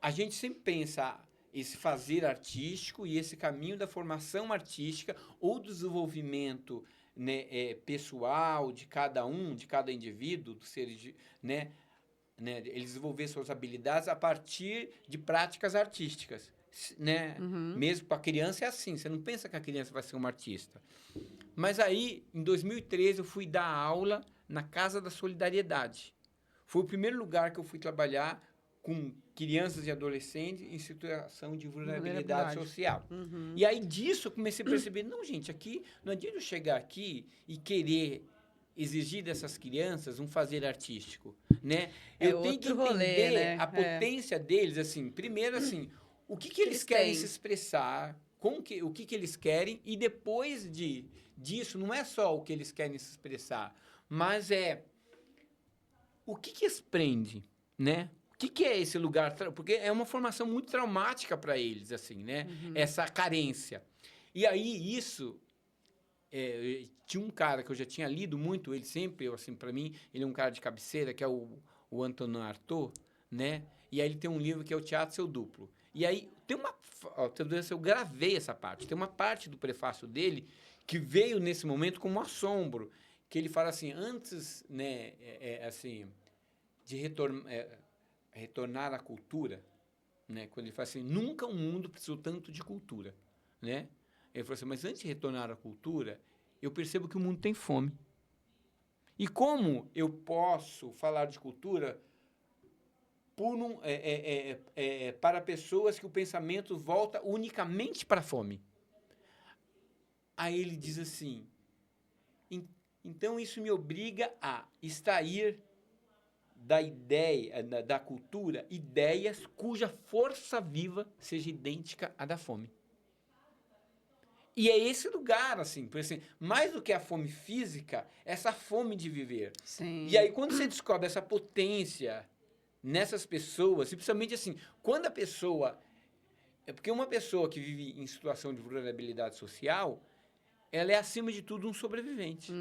a gente sempre pensa esse fazer artístico e esse caminho da formação artística ou do desenvolvimento, né, pessoal de cada indivíduo, do ser, né, ele desenvolver suas habilidades a partir de práticas artísticas, né? Mesmo para a criança é assim, você não pensa que a criança vai ser uma artista. Mas aí, em 2013, eu fui dar aula na Casa da Solidariedade. Foi o primeiro lugar que eu fui trabalhar com crianças e adolescentes em situação de vulnerabilidade social. E aí, disso, eu comecei a perceber, não, gente, aqui, não adianta eu chegar aqui e querer exigir dessas crianças um fazer artístico, né? Eu tenho que entender a potência deles, assim, primeiro, assim, o que eles querem se expressar, o que eles querem, e depois disso, não é só o que eles querem se expressar, mas o que os prende, né? O que é esse lugar? Porque é uma formação muito traumática para eles, assim, né? Essa carência. E aí, isso... tinha um cara que eu já tinha lido muito, ele sempre, assim, para mim, ele é um cara de cabeceira, que é o Antonin Artaud, né? E aí ele tem um livro que é o Teatro Seu Duplo. E aí tem eu gravei essa parte, tem uma parte do prefácio dele que veio nesse momento como um assombro, que ele fala assim, antes, né, assim, de retornar à cultura, né? Quando ele fala assim, nunca o mundo precisou tanto de cultura, né? Ele falou assim, mas antes de retornar à cultura, eu percebo que o mundo tem fome. E como eu posso falar de cultura para pessoas que o pensamento volta unicamente para a fome? Aí ele diz assim, então isso me obriga a extrair da ideia, da cultura, ideias cuja força viva seja idêntica à da fome. E é esse lugar, assim, mais do que a fome física, essa fome de viver. Sim. E aí, quando você descobre essa potência nessas pessoas, e principalmente assim, quando a pessoa... Porque uma pessoa que vive em situação de vulnerabilidade social, ela é, acima de tudo, um sobrevivente.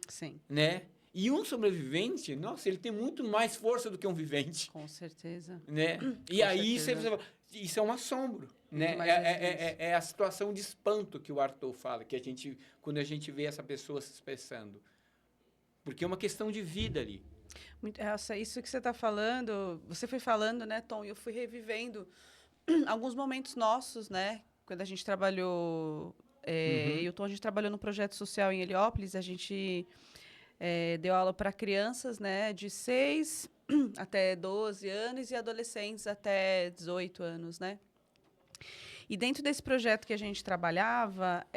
Sim. Né? E um sobrevivente, nossa, ele tem muito mais força do que um vivente. Com certeza. Né? E aí, isso é um assombro. Né? É a situação de espanto que o Artaud fala, quando a gente vê essa pessoa se expressando. Porque é uma questão de vida ali. Isso que você está falando, você foi falando, né, Tom, e eu fui revivendo alguns momentos nossos, né, quando a gente trabalhou, eu e o Tom, a gente trabalhou no projeto social em Heliópolis, a gente deu aula para crianças, né, de 6 até 12 anos e adolescentes até 18 anos, né. E dentro desse projeto que a gente trabalhava,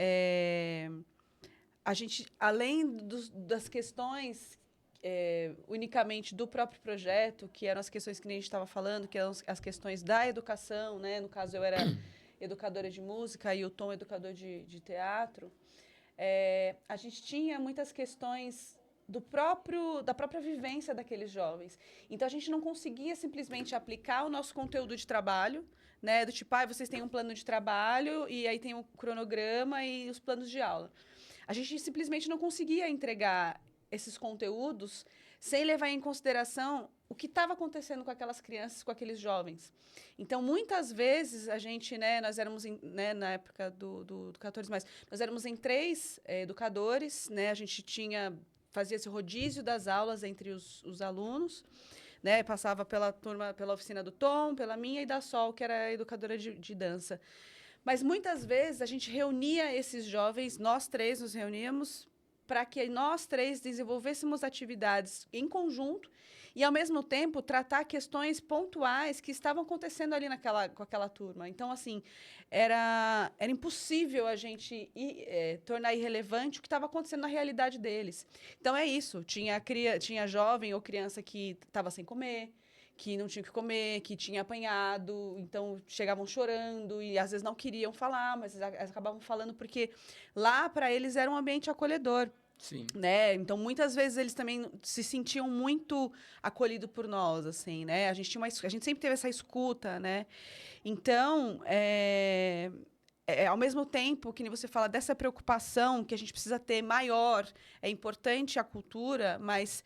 a gente, além das questões unicamente do próprio projeto, que eram as questões que nem a gente estava falando, que eram as questões da educação, né? No caso, eu era educadora de música e o Tom educador de teatro. A gente tinha muitas questões da própria vivência daqueles jovens. Então, a gente não conseguia simplesmente aplicar o nosso conteúdo de trabalho, né? Do tipo, vocês têm um plano de trabalho e aí tem o cronograma e os planos de aula. A gente simplesmente não conseguia entregar esses conteúdos sem levar em consideração o que estava acontecendo com aquelas crianças, com aqueles jovens. Então, muitas vezes, a gente, né, nós éramos, na época do 14+, nós éramos em 3 educadores, né, a gente fazia esse rodízio das aulas entre os alunos, né, passava pela oficina do Tom, pela minha e da Sol, que era a educadora de dança. Mas, muitas vezes, a gente reunia esses jovens, nós 3 nos reuníamos para que nós três desenvolvêssemos atividades em conjunto e, ao mesmo tempo, tratar questões pontuais que estavam acontecendo ali com aquela turma. Então, assim, era impossível a gente tornar irrelevante o que estava acontecendo na realidade deles. Então, é isso. Tinha jovem ou criança que estava sem comer, que não tinha o que comer, que tinha apanhado, então chegavam chorando e às vezes não queriam falar, mas acabavam falando porque lá para eles era um ambiente acolhedor. Sim. Né? Então, muitas vezes eles também se sentiam muito acolhidos por nós, assim, né? A gente sempre teve essa escuta, né? Então, ao mesmo tempo que você fala dessa preocupação que a gente precisa ter maior, é importante a cultura, mas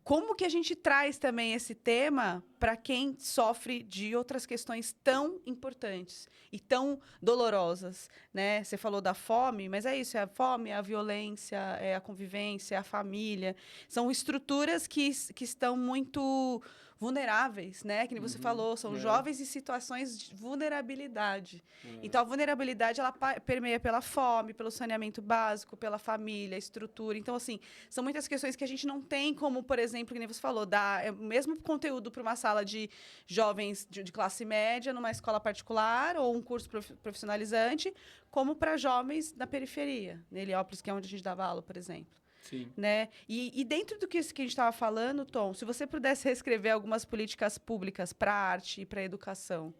como que a gente traz também esse tema para quem sofre de outras questões tão importantes e tão dolorosas, né? Você falou da fome, mas é isso, é a fome, é a violência, é a convivência, é a família. São estruturas que estão muito vulneráveis, né? Que nem você falou, são jovens em situações de vulnerabilidade. Então, a vulnerabilidade, ela permeia pela fome, pelo saneamento básico, pela família, estrutura. Então, assim, são muitas questões que a gente não tem como, por exemplo, que nem você falou, dar o mesmo conteúdo para uma sala de jovens de classe média, numa escola particular, ou um curso profissionalizante, como para jovens da periferia, em Heliópolis, que é onde a gente dava aula, por exemplo. Sim. Né? E dentro do que a gente estava falando, Tom, se você pudesse reescrever algumas políticas públicas para a arte e para a educação,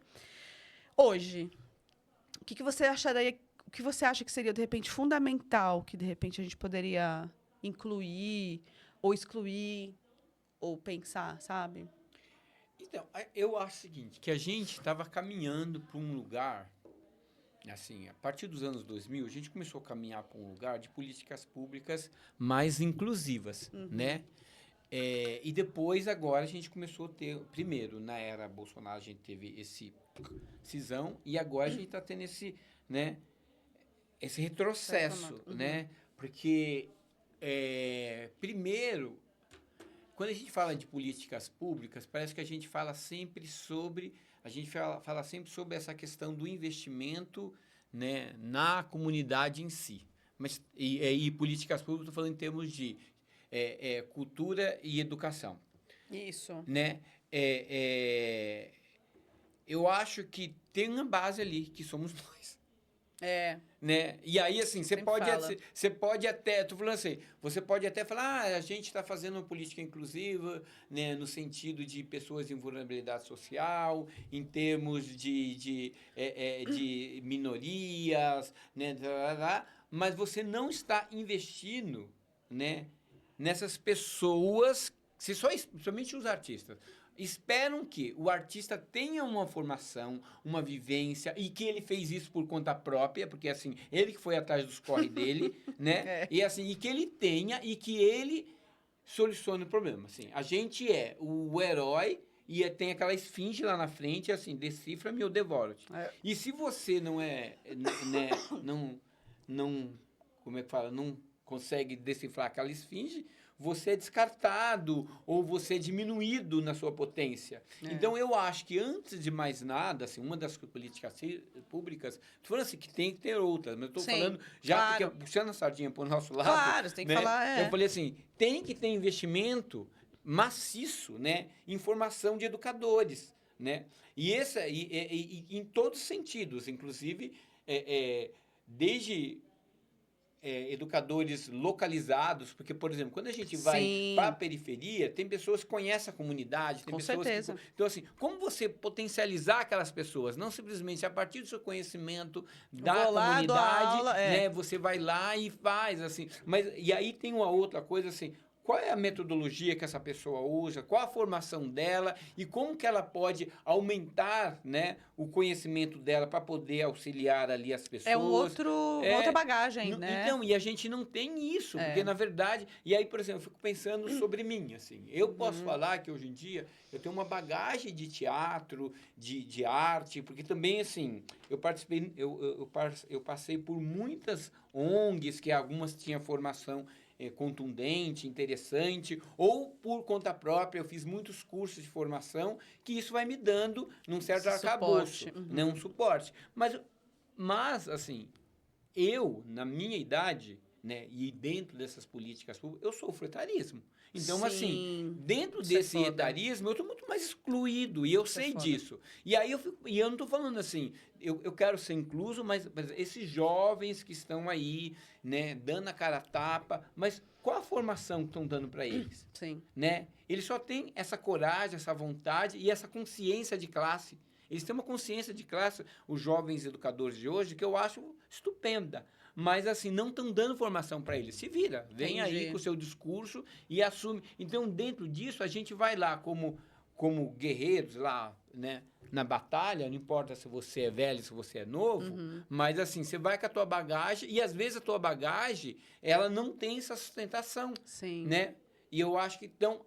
hoje, o que você acharia, o que você acha que seria, de repente, fundamental, que, de repente, a gente poderia incluir, ou excluir, ou pensar, sabe? Então, eu acho o seguinte, que a gente estava caminhando para um lugar, assim, a partir dos anos 2000, a gente começou a caminhar para um lugar de políticas públicas mais inclusivas, né? E depois, agora, a gente começou a ter, primeiro, na era Bolsonaro, a gente teve esse cisão, e agora a gente está tendo esse, né, esse retrocesso, né? Porque, primeiro, quando a gente fala de políticas públicas, parece que a gente fala sempre sobre... A gente fala sempre sobre essa questão do investimento, né, na comunidade em si. Mas, e políticas públicas, estou falando em termos de cultura e educação. Isso. Né? Eu acho que tem uma base ali, que somos nós. Né? E aí, assim, você pode até... Estou falando assim, você pode até falar, a gente está fazendo uma política inclusiva, né, no sentido de pessoas em vulnerabilidade social, em termos de minorias, né, mas você não está investindo, né, nessas pessoas, somente os artistas, esperam que o artista tenha uma formação, uma vivência, e que ele fez isso por conta própria, porque, assim, ele que foi atrás dos corre dele, né? E, assim, e que ele tenha, e que ele solucione o problema, assim. A gente é o herói, e tem aquela esfinge lá na frente, assim, decifra-me ou devoro-te. E se você não como é que fala, não consegue decifrar aquela esfinge, você é descartado ou você é diminuído na sua potência. Então, eu acho que, antes de mais nada, assim, uma das políticas públicas, estou falando assim, que tem que ter outras, mas eu estou falando, já porque puxando a sardinha para o nosso lado... Claro, você tem que falar, Eu falei assim, tem que ter investimento maciço, né, em formação de educadores, né? E em todos os sentidos, inclusive, desde... educadores localizados, porque, por exemplo, quando a gente vai para a periferia, tem pessoas que conhecem a comunidade, tem pessoas certeza. Então, assim, como você potencializar aquelas pessoas? Não simplesmente a partir do seu conhecimento da comunidade, né? Você vai lá e faz, assim. E aí tem uma outra coisa, assim, qual é a metodologia que essa pessoa usa, qual a formação dela e como que ela pode aumentar, né, o conhecimento dela para poder auxiliar ali as pessoas. Uma outra bagagem, né? Então, e a gente não tem isso, porque, na verdade... E aí, por exemplo, eu fico pensando sobre mim, assim. Eu posso falar que, hoje em dia, eu tenho uma bagagem de teatro, de arte, porque também, assim, eu participei... Eu passei por muitas ONGs, que algumas tinham formação contundente, interessante, ou por conta própria, eu fiz muitos cursos de formação, que isso vai me dando num certo arcabouço, um suporte. Mas, assim, eu, na minha idade, né? E dentro dessas políticas públicas, eu sofro etarismo. Então, Sim, assim, dentro isso é desse foda. etarismo, eu estou muito mais excluído, e eu Isso é sei foda. disso. E aí eu não estou falando assim, eu quero ser incluso, mas esses jovens que estão aí, né, dando a cara a tapa, mas qual a formação que estão dando para eles? Sim. Né? Eles só têm essa coragem, essa vontade e essa consciência de classe. Eles têm uma consciência de classe, os jovens educadores de hoje, que eu acho estupenda. Mas, assim, não estão dando formação para eles. Se vira, vem aí Entendi. com o seu discurso e assume. Então, dentro disso, a gente vai lá como guerreiros, lá, né, na batalha, não importa se você é velho, se você é novo, mas, assim, você vai com a tua bagagem e, às vezes, a tua bagagem, ela não tem essa sustentação, Sim. né? E eu acho que, então,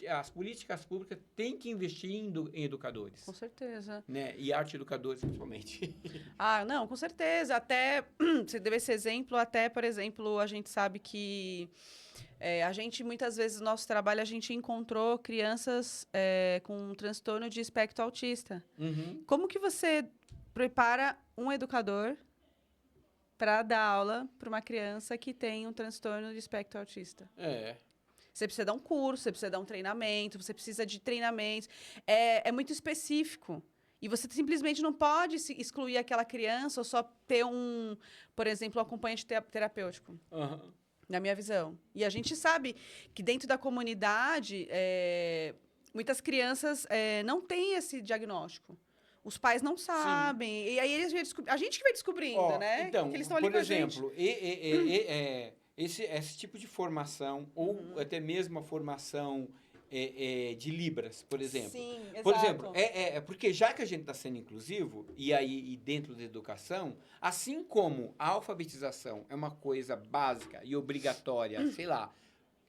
as políticas públicas têm que investir em educadores. Com certeza. Né? E arte-educadores, principalmente. Ah, não, com certeza. Até, você deu esse exemplo, até, por exemplo, a gente sabe que a gente, muitas vezes, no nosso trabalho, a gente encontrou crianças com um transtorno de espectro autista. Uhum. Como que você prepara um educador para dar aula para uma criança que tem um transtorno de espectro autista? Você precisa dar um curso, você precisa dar um treinamento, você precisa de treinamentos. É muito específico. E você simplesmente não pode excluir aquela criança ou só ter por exemplo, um acompanhante terapêutico. Uhum. Na minha visão. E a gente sabe que dentro da comunidade, muitas crianças não têm esse diagnóstico. Os pais não sabem. Sim. E aí eles a gente que vai descobrindo, né? Então, que eles estão ali por com exemplo, esse tipo de formação, ou até mesmo a formação de Libras, por exemplo. Sim, exato. Por exemplo, porque já que a gente está sendo inclusivo, e dentro da educação, assim como a alfabetização é uma coisa básica e obrigatória, sei lá,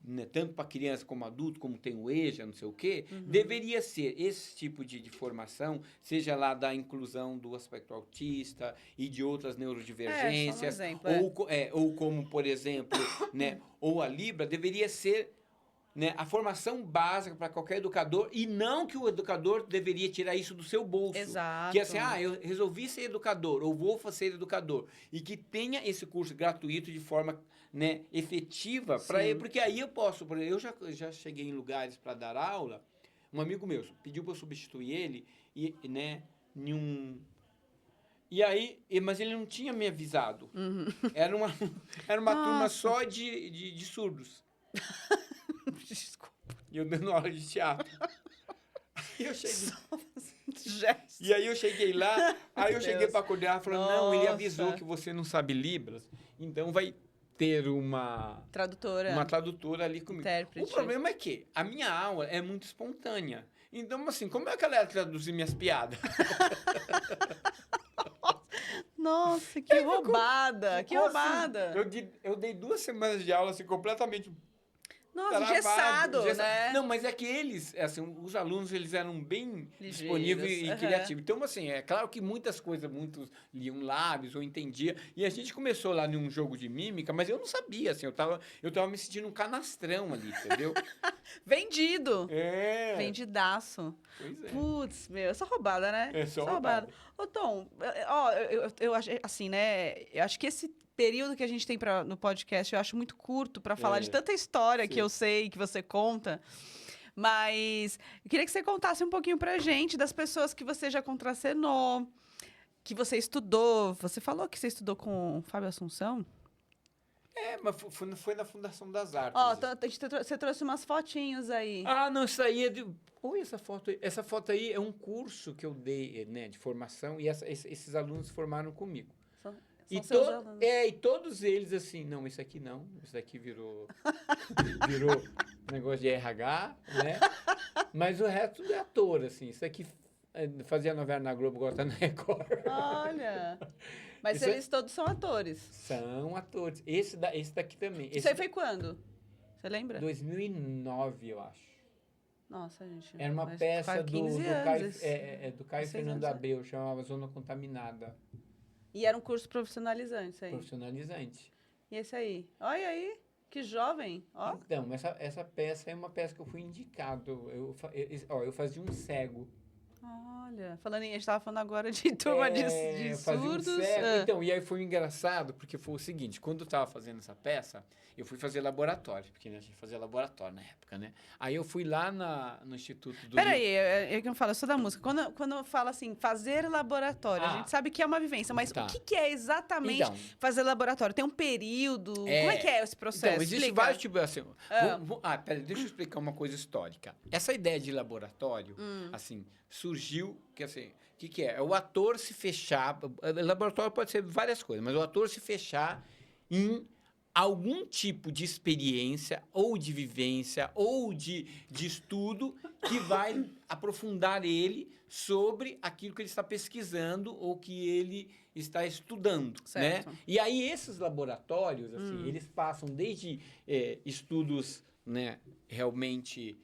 né, tanto para criança como adulto, como tem o EJA, não sei o quê, deveria ser esse tipo de formação, seja lá da inclusão do aspecto autista e de outras neurodivergências, só um exemplo, ou como, por exemplo, né, ou a Libra, deveria ser, né, a formação básica para qualquer educador, e não que o educador deveria tirar isso do seu bolso. Exato. Que assim, eu resolvi ser educador, ou vou ser educador, e que tenha esse curso gratuito de forma, né, efetiva, porque aí eu posso, por exemplo, eu já cheguei em lugares para dar aula, um amigo meu pediu para eu substituir ele, né, e aí, mas ele não tinha me avisado. Era uma turma só de surdos. Desculpa. E eu dando aula de teatro. Aí eu cheguei. Gesto. E aí eu cheguei lá, aí eu cheguei para coordenar, falando, não, ele avisou Nossa. que você não sabe Libras, então vai ter uma tradutora ali comigo. Intérprete. O problema é que a minha aula é muito espontânea. Então, assim, como é que ela ia traduzir minhas piadas? Nossa, que roubada! Que roubada! Assim, eu dei 2 semanas de aula assim, completamente. Nossa, engessado, né? Não, mas é que eles, assim, os alunos, eles eram bem Ligeiros, disponíveis e criativos. Então, assim, é claro que muitas coisas, muitos liam lábios ou entendia. E a gente começou lá num jogo de mímica, mas eu não sabia, assim, eu tava me sentindo um canastrão ali, entendeu? Vendido! Vendidaço. Pois é. Putz, meu, essa roubada, né? É só roubada. Ô, Tom, eu acho, assim, né, eu acho que esse período que a gente tem no podcast, eu acho muito curto para falar de tanta história que eu sei, que você conta. Mas eu queria que você contasse um pouquinho pra gente das pessoas que você já contracenou, que você estudou. Você falou que você estudou com o Fábio Assunção? Mas foi na Fundação das Artes. Você trouxe umas fotinhos aí. Ah, não, isso aí é de... Oi, essa foto aí é um curso que eu dei, né, de formação, e esses alunos formaram comigo. E todos eles, assim, não, isso aqui não, isso aqui virou negócio de RH, né? Mas o resto é ator, assim, isso aqui fazia novela na Globo, gosta na Record. Olha! Mas eles todos são atores? São atores. Esse daqui também. Isso aí foi quando? Você lembra? 2009, eu acho. Nossa, gente. Era uma peça do Caio Fernando Abreu, chamava Zona Contaminada. E era um curso profissionalizante, isso aí? Profissionalizante. E esse aí? Olha aí, que jovem. Ó. Então, essa peça é uma peça que eu fui indicado. Eu fazia um cego. Olha. Olha, falando em, a gente estava falando agora de turma de fazia um surdos. cego. Então, e aí foi engraçado, porque foi o seguinte, quando eu estava fazendo essa peça, eu fui fazer laboratório, porque né, a gente fazia laboratório na época, né? Aí eu fui lá no Instituto do Peraí, é que eu falo, eu sou da música. Quando eu falo assim, fazer laboratório, a gente sabe que é uma vivência, mas tá. o que é exatamente Então, fazer laboratório? Tem um período? Como é que é esse processo? Então, existe Explica. vários tipos assim. Peraí, deixa eu explicar uma coisa histórica. Essa ideia de laboratório, assim, surgiu que assim, o que é? É o ator se fechar. Laboratório pode ser várias coisas, mas o ator se fechar em algum tipo de experiência ou de vivência ou de estudo que vai aprofundar ele sobre aquilo que ele está pesquisando ou que ele está estudando, Certo. né? E aí esses laboratórios, assim, eles passam desde estudos, né, realmente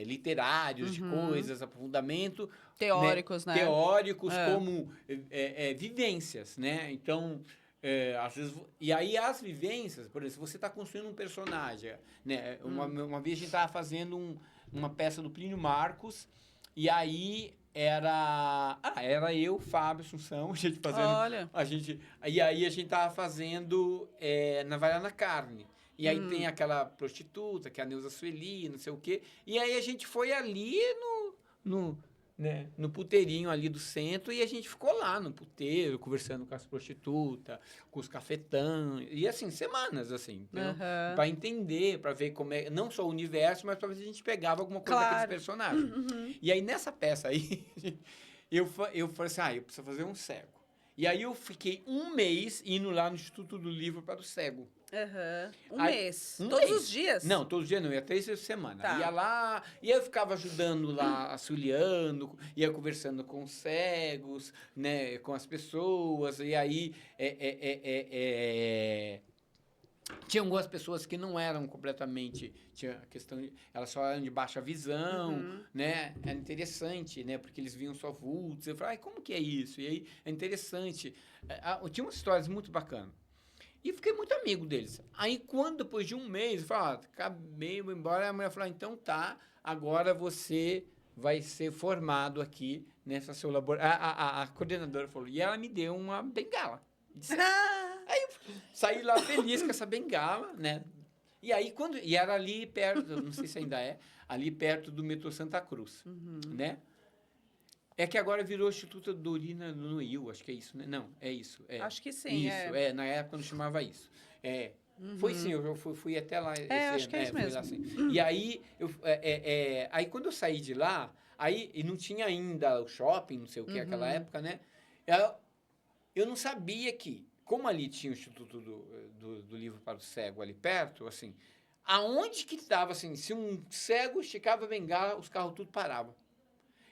literários, de coisas, aprofundamento, Teóricos, né? Teóricos, como vivências, né? Então, às vezes, e aí as vivências, por exemplo, se você está construindo um personagem, né? Uma vez a gente estava fazendo uma peça do Plínio Marcos, e aí era eu, Fábio, Assunção, a gente fazendo. Olha. E aí a gente tava fazendo na Havaiana Carne. E aí tem aquela prostituta, que é a Neuza Sueli, não sei o quê. E aí a gente foi ali no puteirinho ali do centro e a gente ficou lá no puteiro, conversando com as prostitutas, com os cafetãs. E assim, semanas, assim. Para entender, para ver como é, não só o universo, mas para ver se a gente pegava alguma coisa daqueles personagens. E aí nessa peça aí, eu falei assim, eu preciso fazer um cego. E aí eu fiquei um mês indo lá no Instituto do Livro para o cego. Um mês? Todos os dias? Não, todos os dias não, ia 3 vezes por semana. Tá. Ia lá, e eu ficava ajudando lá, auxiliando, ia conversando com os cegos, né, com as pessoas, e aí tinha algumas pessoas que não eram completamente, tinha a questão de, elas só eram de baixa visão, né? Era interessante, né? Porque eles viam só vultos. Eu falei, como que é isso? E aí é interessante. Tinha umas histórias muito bacanas. E fiquei muito amigo deles. Aí, depois de um mês, eu falei, acabei, vou embora. A mulher falou, então tá, agora você vai ser formado aqui nessa seu laboratório. A coordenadora falou, e ela me deu uma bengala. Aí eu saí lá feliz com essa bengala, né? E aí, e era ali perto, não sei se ainda ali perto do metrô Santa Cruz, né? É que agora virou Instituto Dorina no Rio, acho que é isso, né? Não, é isso. Acho que sim, Isso, na época não chamava isso. Foi sim, eu fui até lá. Acho que é isso mesmo. Lá, assim. E aí, aí quando eu saí de lá, e não tinha ainda o shopping, não sei o que, aquela época, né? Eu não sabia que, como ali tinha o Instituto do Livro para o Cego ali perto, assim, aonde que estava, assim, se um cego esticava a bengala, os carros tudo paravam.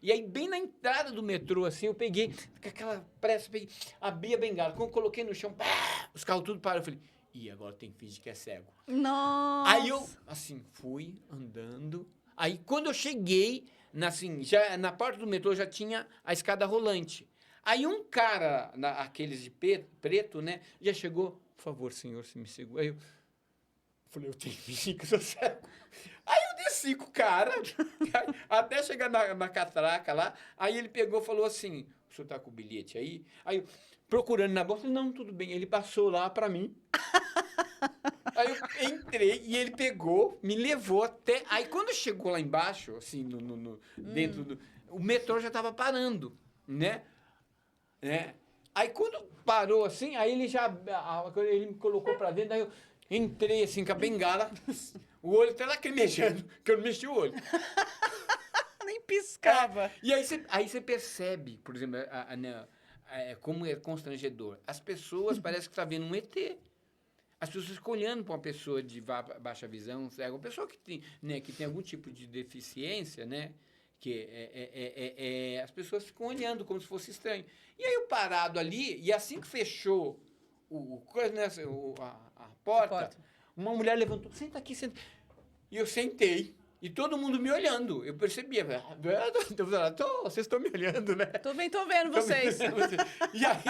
E aí, bem na entrada do metrô, assim, eu peguei, com aquela pressa, abri a bengala. Quando eu coloquei no chão, os carros tudo pararam. Eu falei, agora tem que fingir que é cego. Nossa! Aí eu, assim, fui andando. Aí, quando eu cheguei, já na porta do metrô, já tinha a escada rolante. Aí um cara, aqueles de preto, né, já chegou, por favor, senhor, se me segura. Aí eu falei, eu tenho que fingir que eu sou cego. Aí eu desci com o cara, até chegar na catraca lá, aí ele pegou e falou assim, o senhor tá com o bilhete aí? Aí eu, procurando na bolsa, não, tudo bem. Ele passou lá pra mim. Aí eu entrei e ele pegou, me levou até... Aí quando chegou lá embaixo, assim, dentro do... O metrô já tava parando, né? Aí quando parou assim, aí ele me colocou pra dentro, aí eu entrei assim com a bengala, o olho até lacrimejando, que eu não mexi o olho. Nem piscava. E aí você percebe, por exemplo, como é constrangedor. As pessoas parecem que estão vendo um ET. As pessoas ficam olhando para uma pessoa de baixa visão, uma pessoa que tem algum tipo de deficiência, né? Que as pessoas ficam olhando como se fosse estranho. E aí eu parado ali, e assim que fechou a porta, uma mulher levantou, senta aqui, senta. E eu sentei, e todo mundo me olhando. Eu percebia, vocês estão me olhando, né? Tô vendo vocês. E aí,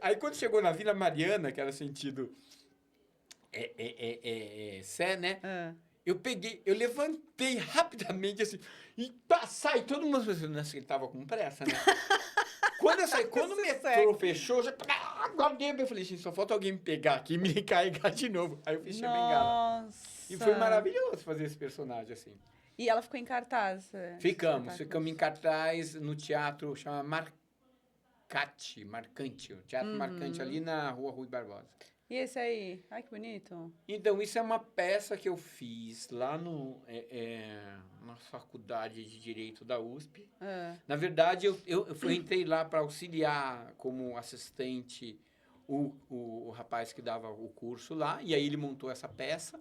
aí quando chegou na Vila Mariana, que era sentido Sé, né? eu levantei rapidamente, assim, e sai, todo mundo pensando, nossa, ele tava com pressa, né? Quando o metrô fechou, já... Eu falei, gente, só falta alguém me pegar aqui e me carregar de novo. Aí eu fechei a bengala. Nossa. E foi maravilhoso fazer esse personagem, assim. E ela ficou em cartaz? Ficamos em cartaz no teatro, chama Marcante, o Teatro Marcante, ali na Rua Rui Barbosa. E esse aí? Ai, que bonito. Então, isso é uma peça que eu fiz lá na Faculdade de Direito da USP. Na verdade, eu entrei lá para auxiliar como assistente o rapaz que dava o curso lá, e aí ele montou essa peça.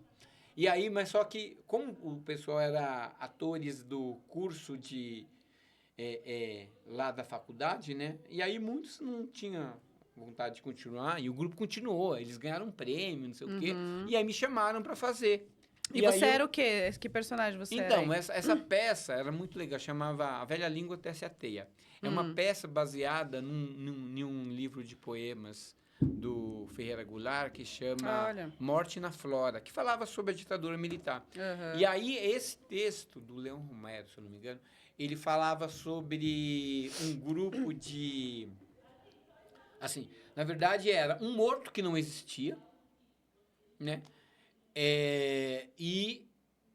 E aí, mas só que, como o pessoal era atores do curso lá da faculdade, né? E aí muitos não tinham vontade de continuar, e o grupo continuou, eles ganharam um prêmio, não sei o quê, e aí me chamaram para fazer. E você era o quê? Que personagem você era? Então, essa peça era muito legal, chamava A Velha Língua Tece a Teia. É uma peça baseada num livro de poemas do Ferreira Goulart, que chama Morte na Flora, que falava sobre a ditadura militar. E aí, esse texto do Leão Romero, se eu não me engano, ele falava sobre um grupo de... Assim, na verdade, era um morto que não existia, né? E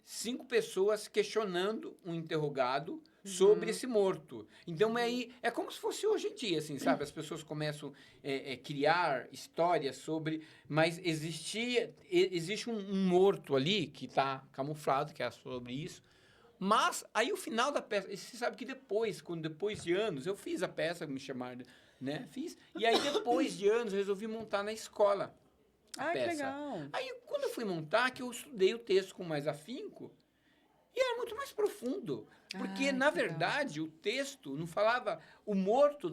5 pessoas questionando um interrogado sobre esse morto. Então, é como se fosse hoje em dia, assim, sabe? As pessoas começam a criar histórias sobre... Mas existe um morto ali que está camuflado, que é sobre isso. Mas, aí o final da peça... Você sabe que depois de anos, eu fiz a peça, me chamaram, né? Fiz. E aí, depois de anos, resolvi montar na escola a peça. Que legal. Aí, quando eu fui montar, que eu estudei o texto com mais afinco, e era muito mais profundo. Porque, na verdade, o texto não falava... O morto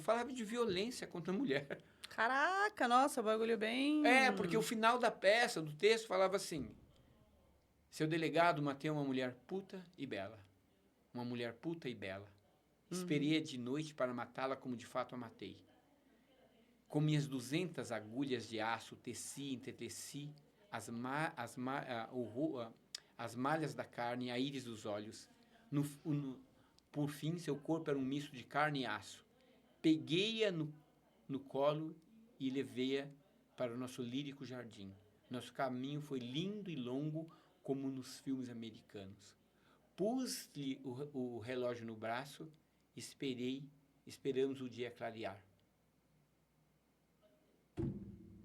falava de violência contra a mulher. Caraca, nossa, bagulho bem... Porque o final da peça, do texto, falava assim... Seu delegado, matei uma mulher puta e bela. Uma mulher puta e bela. Esperei de noite para matá-la como de fato a matei. Com minhas 200 agulhas de aço, teci, entreteci as malhas da carne, a íris dos olhos. Por fim, seu corpo era um misto de carne e aço. Peguei-a no colo e levei-a para o nosso lírico jardim. Nosso caminho foi lindo e longo, como nos filmes americanos. Pus-lhe o relógio no braço, esperamos o dia clarear.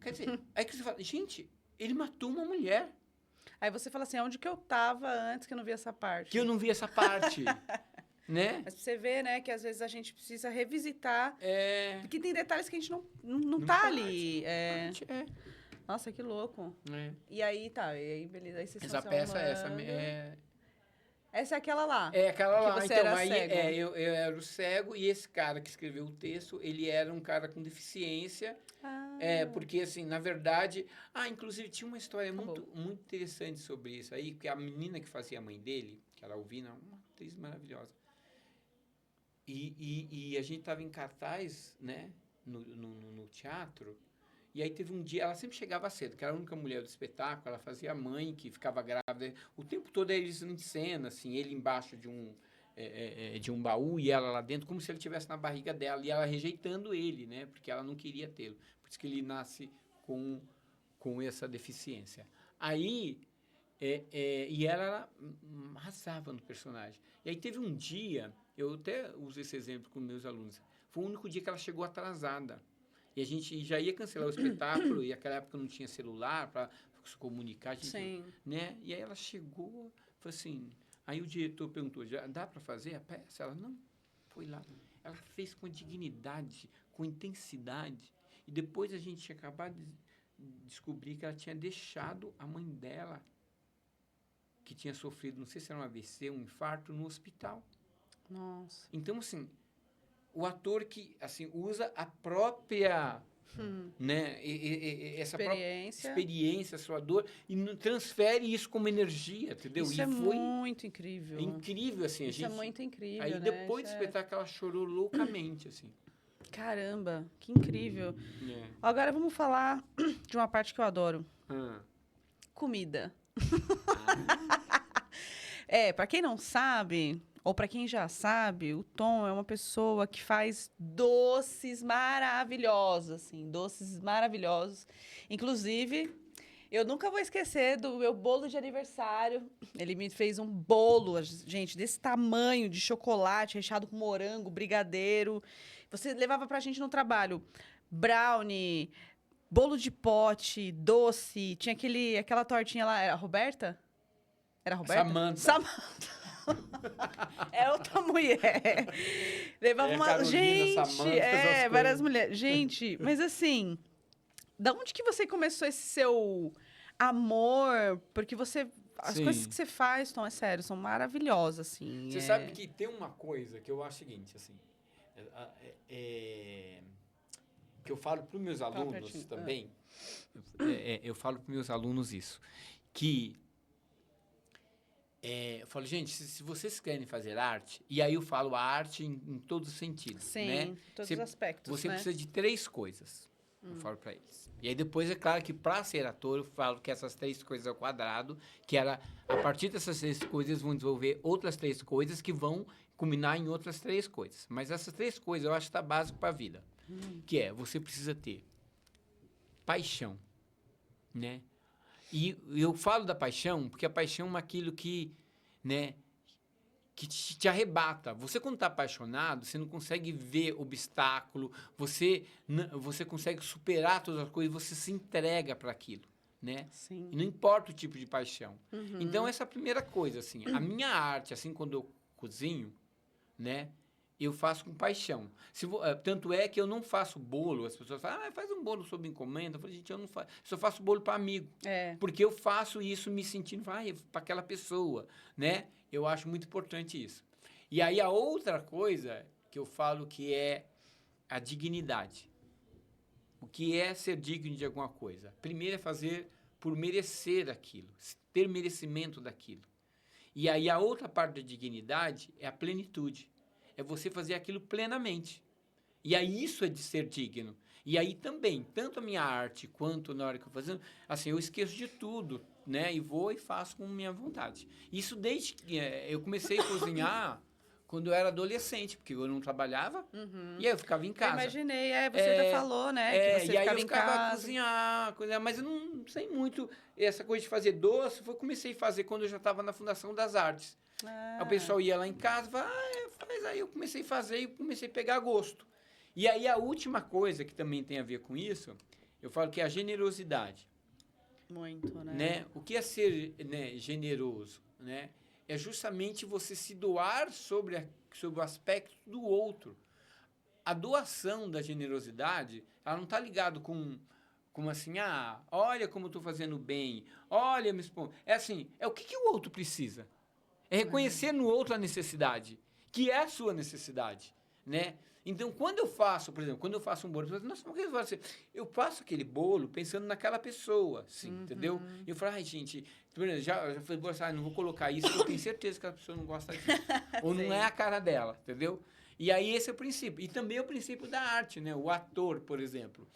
Quer dizer, aí que você fala, gente, ele matou uma mulher. Aí você fala assim, onde que eu tava antes que eu não vi essa parte? Que eu não vi essa parte, né? Mas você vê, né, que às vezes a gente precisa revisitar, porque tem detalhes que a gente não tá ali. Nossa, que louco. E aí, beleza. Aí vocês essa peça Essa é aquela lá. É aquela lá. Que você então, era aí cego. Eu era o cego e esse cara que escreveu o texto, ele era um cara com deficiência. Porque, assim, na verdade... inclusive, tinha uma história muito interessante sobre isso aí, porque a menina que fazia a mãe dele, que era a Alvina, uma atriz maravilhosa. E a gente estava em cartaz, né, no teatro, e aí teve um dia, ela sempre chegava cedo, que era a única mulher do espetáculo, ela fazia a mãe que ficava grávida, o tempo todo eles em cena, assim, ele embaixo de um baú e ela lá dentro, como se ele estivesse na barriga dela, e ela rejeitando ele, né, porque ela não queria tê-lo, por isso que ele nasce com essa deficiência. Aí, e ela arrasava no personagem. E aí teve um dia, eu até uso esse exemplo com meus alunos, foi o único dia que ela chegou atrasada. E a gente já ia cancelar o espetáculo, e naquela época não tinha celular para se comunicar. Sim. Né? E aí ela chegou, falou assim... Aí o diretor perguntou, já dá para fazer a peça? Ela, não, foi lá. Ela fez com dignidade, com intensidade. E depois a gente tinha acabado de descobrir que ela tinha deixado a mãe dela, que tinha sofrido, não sei se era um AVC, um infarto, no hospital. Nossa. Então, assim... O ator que, assim, usa a própria, né, essa experiência, sua dor, e transfere isso como energia, entendeu? Isso muito incrível. É incrível, assim. Isso é muito incrível, aí, né? depois do espetáculo, ela chorou loucamente, assim. Caramba, que incrível. Agora, vamos falar de uma parte que eu adoro. Comida. Para quem não sabe, ou para quem já sabe, o Tom é uma pessoa que faz doces maravilhosos, assim, doces maravilhosos. Inclusive, eu nunca vou esquecer do meu bolo de aniversário. Ele me fez um bolo, gente, desse tamanho, de chocolate, recheado com morango, brigadeiro. Você levava pra gente no trabalho brownie, bolo de pote, doce. Tinha aquela tortinha lá, era a Roberta? Era a Roberta? Samantha. É outra mulher. Levava uma. Carolina, Gente, Samantha, essas várias coisas. mulheres. Gente, mas assim, da onde que você começou esse seu amor? Porque você. As coisas Sim. que você faz, Tom, é sério, são maravilhosas, assim. Você sabe que tem uma coisa que eu acho o seguinte, assim, que eu falo para os meus alunos pertinho. também, eu falo para os meus alunos isso, que eu falo, gente, se vocês querem fazer arte, e aí eu falo a arte em todos os sentidos, Sim, né? todos os aspectos, Você né? precisa de 3 coisas, eu falo para eles. E aí depois, é claro que para ser ator, eu falo que essas 3 coisas ao quadrado, que a partir dessas 3 coisas vão desenvolver outras 3 coisas que vão culminar em outras 3 coisas. Mas essas 3 coisas eu acho que tá básico para a vida, que você precisa ter paixão, né? E eu falo da paixão porque a paixão é aquilo que, né, que te arrebata. Você, quando está apaixonado, você não consegue ver obstáculo, você consegue superar todas as coisas, você se entrega para aquilo, né? Sim. E não importa o tipo de paixão. Então, essa é a primeira coisa, assim. A minha arte, assim, quando eu cozinho, né? Eu faço com paixão. Tanto é que eu não faço bolo. As pessoas falam, faz um bolo sob encomenda. Eu falo, gente, eu não faço. Só faço bolo para amigo. Porque eu faço isso me sentindo, para aquela pessoa, né? Eu acho muito importante isso. E aí, a outra coisa que eu falo que é a dignidade. O que é ser digno de alguma coisa? Primeiro é fazer por merecer aquilo, ter merecimento daquilo. E aí, a outra parte da dignidade é a plenitude. É você fazer aquilo plenamente. E aí isso é de ser digno. E aí também, tanto a minha arte quanto na hora que eu fazendo, assim, eu esqueço de tudo, né? E vou e faço com minha vontade. Isso desde que eu comecei a cozinhar quando eu era adolescente, porque eu não trabalhava, e aí eu ficava em casa. Eu imaginei, você até falou, né? Que você e aí ficava eu em ficava a casa. cozinhar, mas eu não sei muito essa coisa de fazer doce, comecei a fazer quando eu já estava na Fundação das Artes. Aí o pessoal ia lá em casa, falava, faz aí. Eu comecei a fazer e comecei a pegar gosto. E aí a última coisa que também tem a ver com isso, eu falo que é a generosidade. Muito, né? O que é ser, né, generoso, né? É justamente você se doar sobre o aspecto do outro. A doação da generosidade, ela não está ligada com assim, olha como eu estou fazendo bem, olha, me expondo. É assim, é o que o outro precisa. É reconhecer no outro a necessidade, que é a sua necessidade, né? Então, quando eu faço, por exemplo, quando eu faço um bolo, eu faço aquele bolo pensando naquela pessoa, assim, entendeu? E eu falo, gente, já falei, não vou colocar isso, porque eu tenho certeza que a pessoa não gosta disso. Ou não é a cara dela, entendeu? E aí esse é o princípio. E também é o princípio da arte, né? O ator, por exemplo.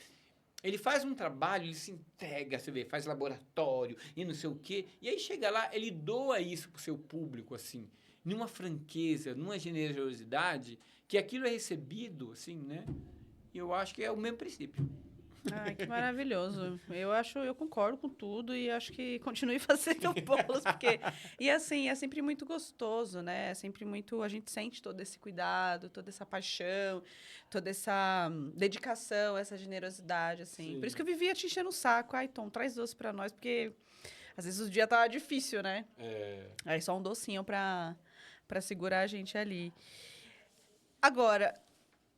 Ele faz um trabalho, ele se entrega, você vê, faz laboratório e não sei o quê. E aí chega lá, ele doa isso pro seu público, assim, numa franqueza, numa generosidade, que aquilo é recebido, assim, né? E eu acho que é o mesmo princípio. Ai, que maravilhoso. Eu concordo com tudo e acho que continue fazendo bolos, porque... E assim, é sempre muito gostoso, né? É sempre muito... A gente sente todo esse cuidado, toda essa paixão, toda essa dedicação, essa generosidade, assim. Sim. Por isso que eu vivia te enchendo o saco. Ai, Tom, traz doce pra nós, porque às vezes o dia tava difícil, né? Aí só um docinho pra segurar a gente ali. Agora...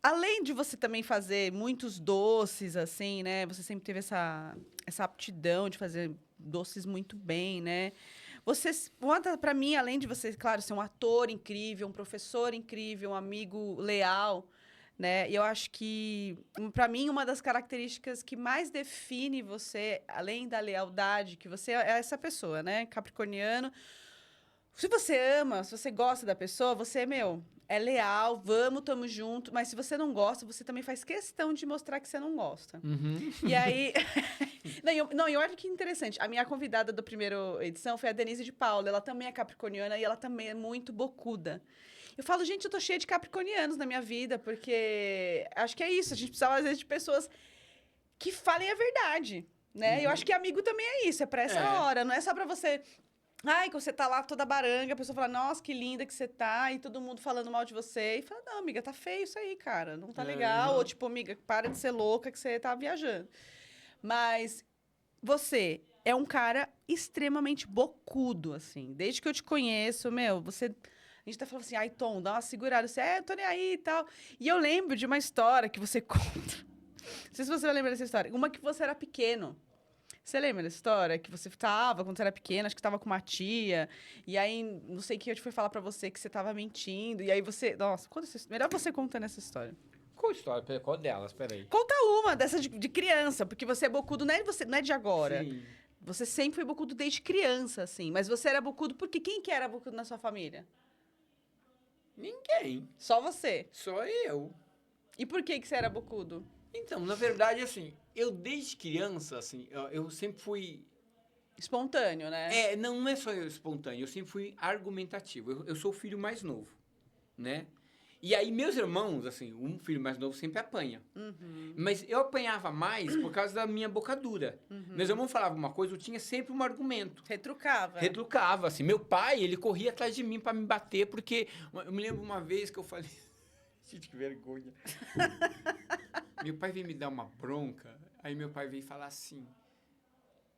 Além de você também fazer muitos doces, assim, né? Você sempre teve essa aptidão de fazer doces muito bem, né? Você, para mim, além de você, claro, ser um ator incrível, um professor incrível, um amigo leal, né? E eu acho que, para mim, uma das características que mais define você, além da lealdade, que você é essa pessoa, né? Capricorniano, Se você ama, se você gosta da pessoa, você, é leal, vamos, tamo junto. Mas se você não gosta, você também faz questão de mostrar que você não gosta. Uhum. E aí... não, e olha que interessante. A minha convidada da primeira edição foi a Denise de Paula. Ela também é capricorniana e ela também é muito bocuda. Eu falo, gente, eu tô cheia de capricornianos na minha vida, porque acho que é isso. A gente precisava, às vezes, de pessoas que falem a verdade, né? Eu acho que amigo também é isso, é pra essa hora. Não é só pra você... Ai, que você tá lá toda baranga, a pessoa fala, nossa, que linda que você tá, e todo mundo falando mal de você. E fala, não, amiga, tá feio isso aí, cara, não tá legal. Ou tipo, amiga, para de ser louca que você tá viajando. Mas você é um cara extremamente bocudo, assim. Desde que eu te conheço, você... A gente tá falando assim, ai, Tom, dá uma segurada. Você, eu tô nem aí e tal. E eu lembro de uma história que você conta. Não sei se você vai lembrar dessa história. Uma que você era pequeno. Você lembra dessa história? Que você estava, quando você era pequena, acho que estava com uma tia. E aí, não sei o que eu te fui falar pra você, que você estava mentindo. E aí você... Nossa, melhor você contando essa história. Qual história? Qual delas? Peraí. Conta uma dessa de criança, porque você é bocudo, não é de agora. Sim. Você sempre foi bocudo desde criança, assim. Mas você era bocudo porque quem que era bocudo na sua família? Ninguém. Só você. Só eu. E por que você era bocudo? Então, na verdade, assim, eu desde criança, assim, eu sempre fui... Espontâneo, né? Não é só eu espontâneo, eu sempre fui argumentativo. Eu sou o filho mais novo, né? E aí, meus irmãos, assim, um filho mais novo sempre apanha. Uhum. Mas eu apanhava mais por causa da minha boca dura. Uhum. Meus irmãos falavam uma coisa, eu tinha sempre um argumento. Retrucava. Retrucava, assim. Meu pai, ele corria atrás de mim para me bater, porque... Eu me lembro uma vez que eu falei... Gente, que vergonha. Meu pai veio me dar uma bronca, aí meu pai veio falar assim...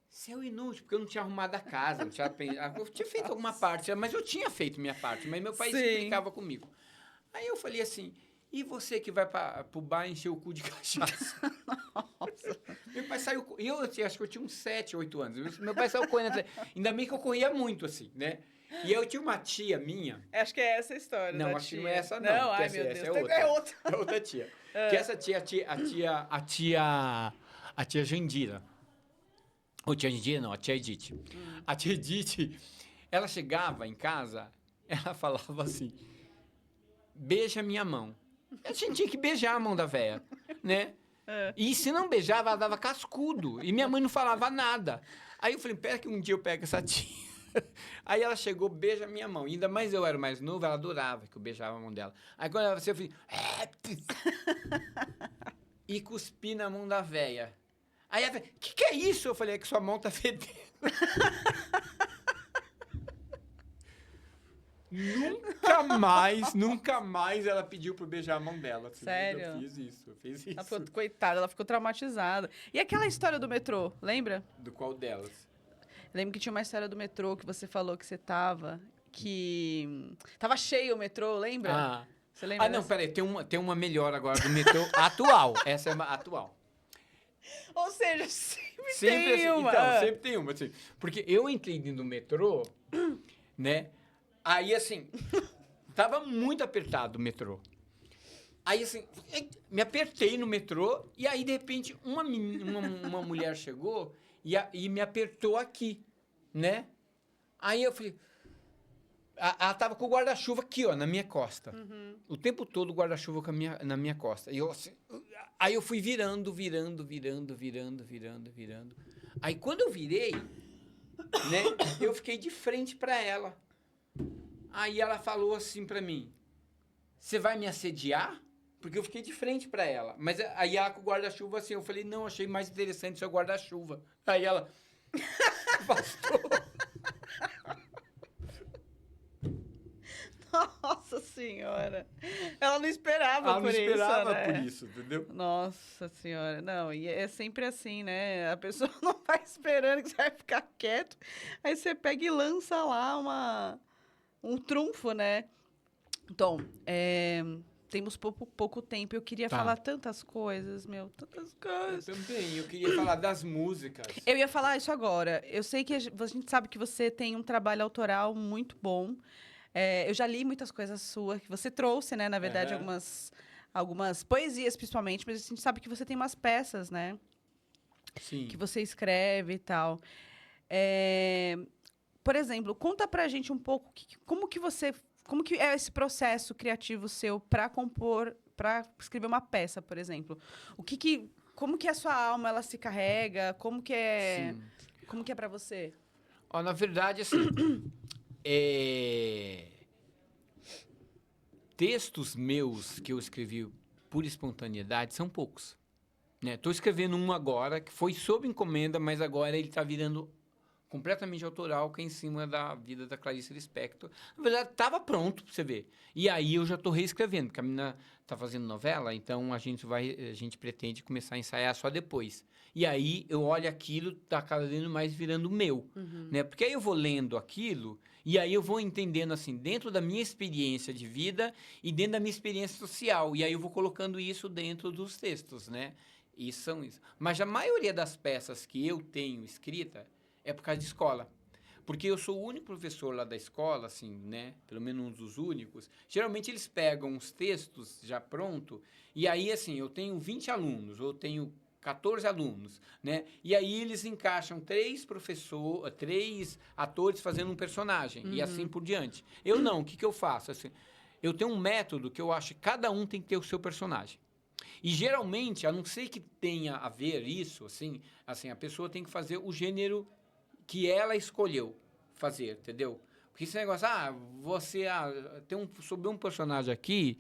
Você é um inútil, porque eu não tinha arrumado a casa, eu tinha feito alguma parte, mas eu tinha feito minha parte, mas meu pai explicava comigo. Aí eu falei assim, e você que vai pro bar encher o cu de cachaça? Nossa. Meu pai saiu, acho que eu tinha uns 7, 8 anos, meu pai saiu correndo, ainda bem que eu corria muito, assim, né? E eu tinha uma tia minha... Acho que é essa a história Não, da acho tia. que não é essa, não. Não, ai, meu Deus, é outra. É outra. É outra tia. Que essa a tia Jandira. Ou tia Jandira, não, a tia Edith. A tia Edith, ela chegava em casa, ela falava assim, beija minha mão. A gente tinha que beijar a mão da véia, né? E se não beijava, ela dava cascudo. E minha mãe não falava nada. Aí eu falei, pera que um dia eu pego essa tia. Aí ela chegou, beija a minha mão. Ainda mais eu era mais novo, ela adorava que eu beijava a mão dela. Aí quando ela eu falei... e cuspi na mão da véia. Aí ela falou, que é isso? Eu falei, é que sua mão tá fedendo. Nunca mais ela pediu pra eu beijar a mão dela. Assim, sério? Eu fiz isso. Ela ficou, coitada, ela ficou traumatizada. E aquela história do metrô, lembra? Do qual delas? Lembro que tinha uma história do metrô que você falou que você tava, que tava cheio o metrô, lembra? Ah, você lembra não, dessa? peraí, tem uma melhor agora do metrô atual. Essa é uma atual. Ou seja, sempre tem assim, uma. Então, sempre tem uma, assim. Porque eu entrei no metrô, né? Aí, assim, tava muito apertado o metrô. Aí, assim, me apertei no metrô e aí, de repente, uma mulher chegou e me apertou aqui, né? Aí eu falei... Ela tava com o guarda-chuva aqui, ó, na minha costa. Uhum. O tempo todo o guarda-chuva na minha costa. E eu, assim, aí eu fui virando. Aí quando eu virei, né, eu fiquei de frente pra ela. Aí ela falou assim pra mim, você vai me assediar? Porque eu fiquei de frente pra ela. Mas aí ela com o guarda-chuva assim, eu falei, não, achei mais interessante o seu guarda-chuva. Aí ela, pastor... Nossa senhora. Ela não esperava por isso. Ela não esperava né? por isso, entendeu? Nossa senhora. Não, e é sempre assim, né? A pessoa não vai esperando que você vai ficar quieto. Aí você pega e lança lá um trunfo, né? Então, temos pouco tempo. Eu queria falar tantas coisas, tantas coisas. Eu também. Eu queria falar das músicas. Eu ia falar isso agora. Eu sei que a gente sabe que você tem um trabalho autoral muito bom. Eu já li muitas coisas suas que você trouxe, né? Na verdade, algumas poesias, principalmente. Mas a gente sabe que você tem umas peças, né? Sim. Que você escreve e tal. por exemplo, conta pra gente um pouco como que é esse processo criativo seu para compor, para escrever uma peça, por exemplo. Como que a sua alma ela se carrega? Sim. Como que é para você? Ó, na verdade, assim, é, textos meus que eu escrevi por espontaneidade são poucos. Estou escrevendo um agora, que foi sob encomenda, mas agora ele está virando completamente autoral, que é em cima da vida da Clarice Lispector. Na verdade, estava pronto, pra você ver. E aí eu já estou reescrevendo, porque a menina está fazendo novela, então a gente pretende começar a ensaiar só depois. E aí eu olho aquilo, está cada vez mais virando meu. Né? Porque aí eu vou lendo aquilo, e aí eu vou entendendo, assim, dentro da minha experiência de vida e dentro da minha experiência social. E aí eu vou colocando isso dentro dos textos, né? E são isso. Mas a maioria das peças que eu tenho escrita é por causa de escola. Porque eu sou o único professor lá da escola, assim, né? Pelo menos um dos únicos. Geralmente eles pegam os textos já pronto e aí, assim, eu tenho 20 alunos, ou tenho 14 alunos, né? E aí eles encaixam três atores fazendo um personagem e assim por diante. Eu não, o que eu faço? Assim, eu tenho um método que eu acho que cada um tem que ter o seu personagem. E geralmente, a não ser que tenha a ver isso, assim, a pessoa tem que fazer o gênero que ela escolheu fazer, entendeu? Porque esse negócio, sobrou um personagem aqui,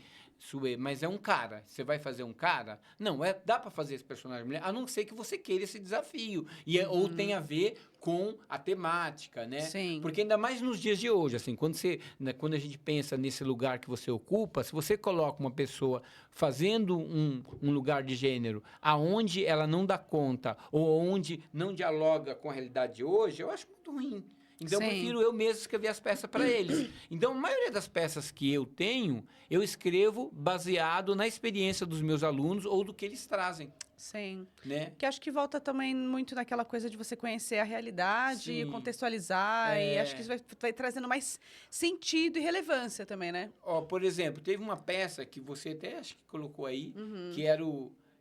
mas é um cara. Você vai fazer um cara? Não, dá para fazer esse personagem mulher, a não ser que você queira esse desafio. Ou tem a ver com a temática, né? Sim. Porque ainda mais nos dias de hoje, assim, quando a gente pensa nesse lugar que você ocupa, se você coloca uma pessoa fazendo um lugar de gênero aonde ela não dá conta ou onde não dialoga com a realidade de hoje, eu acho muito ruim. Então, eu prefiro eu mesmo escrever as peças para eles. Então, a maioria das peças que eu tenho, eu escrevo baseado na experiência dos meus alunos ou do que eles trazem. Sim. Né? Que acho que volta também muito naquela coisa de você conhecer a realidade, Sim. Contextualizar, e acho que isso vai trazendo mais sentido e relevância também, né? Ó, por exemplo, teve uma peça que você até acho que colocou aí, que era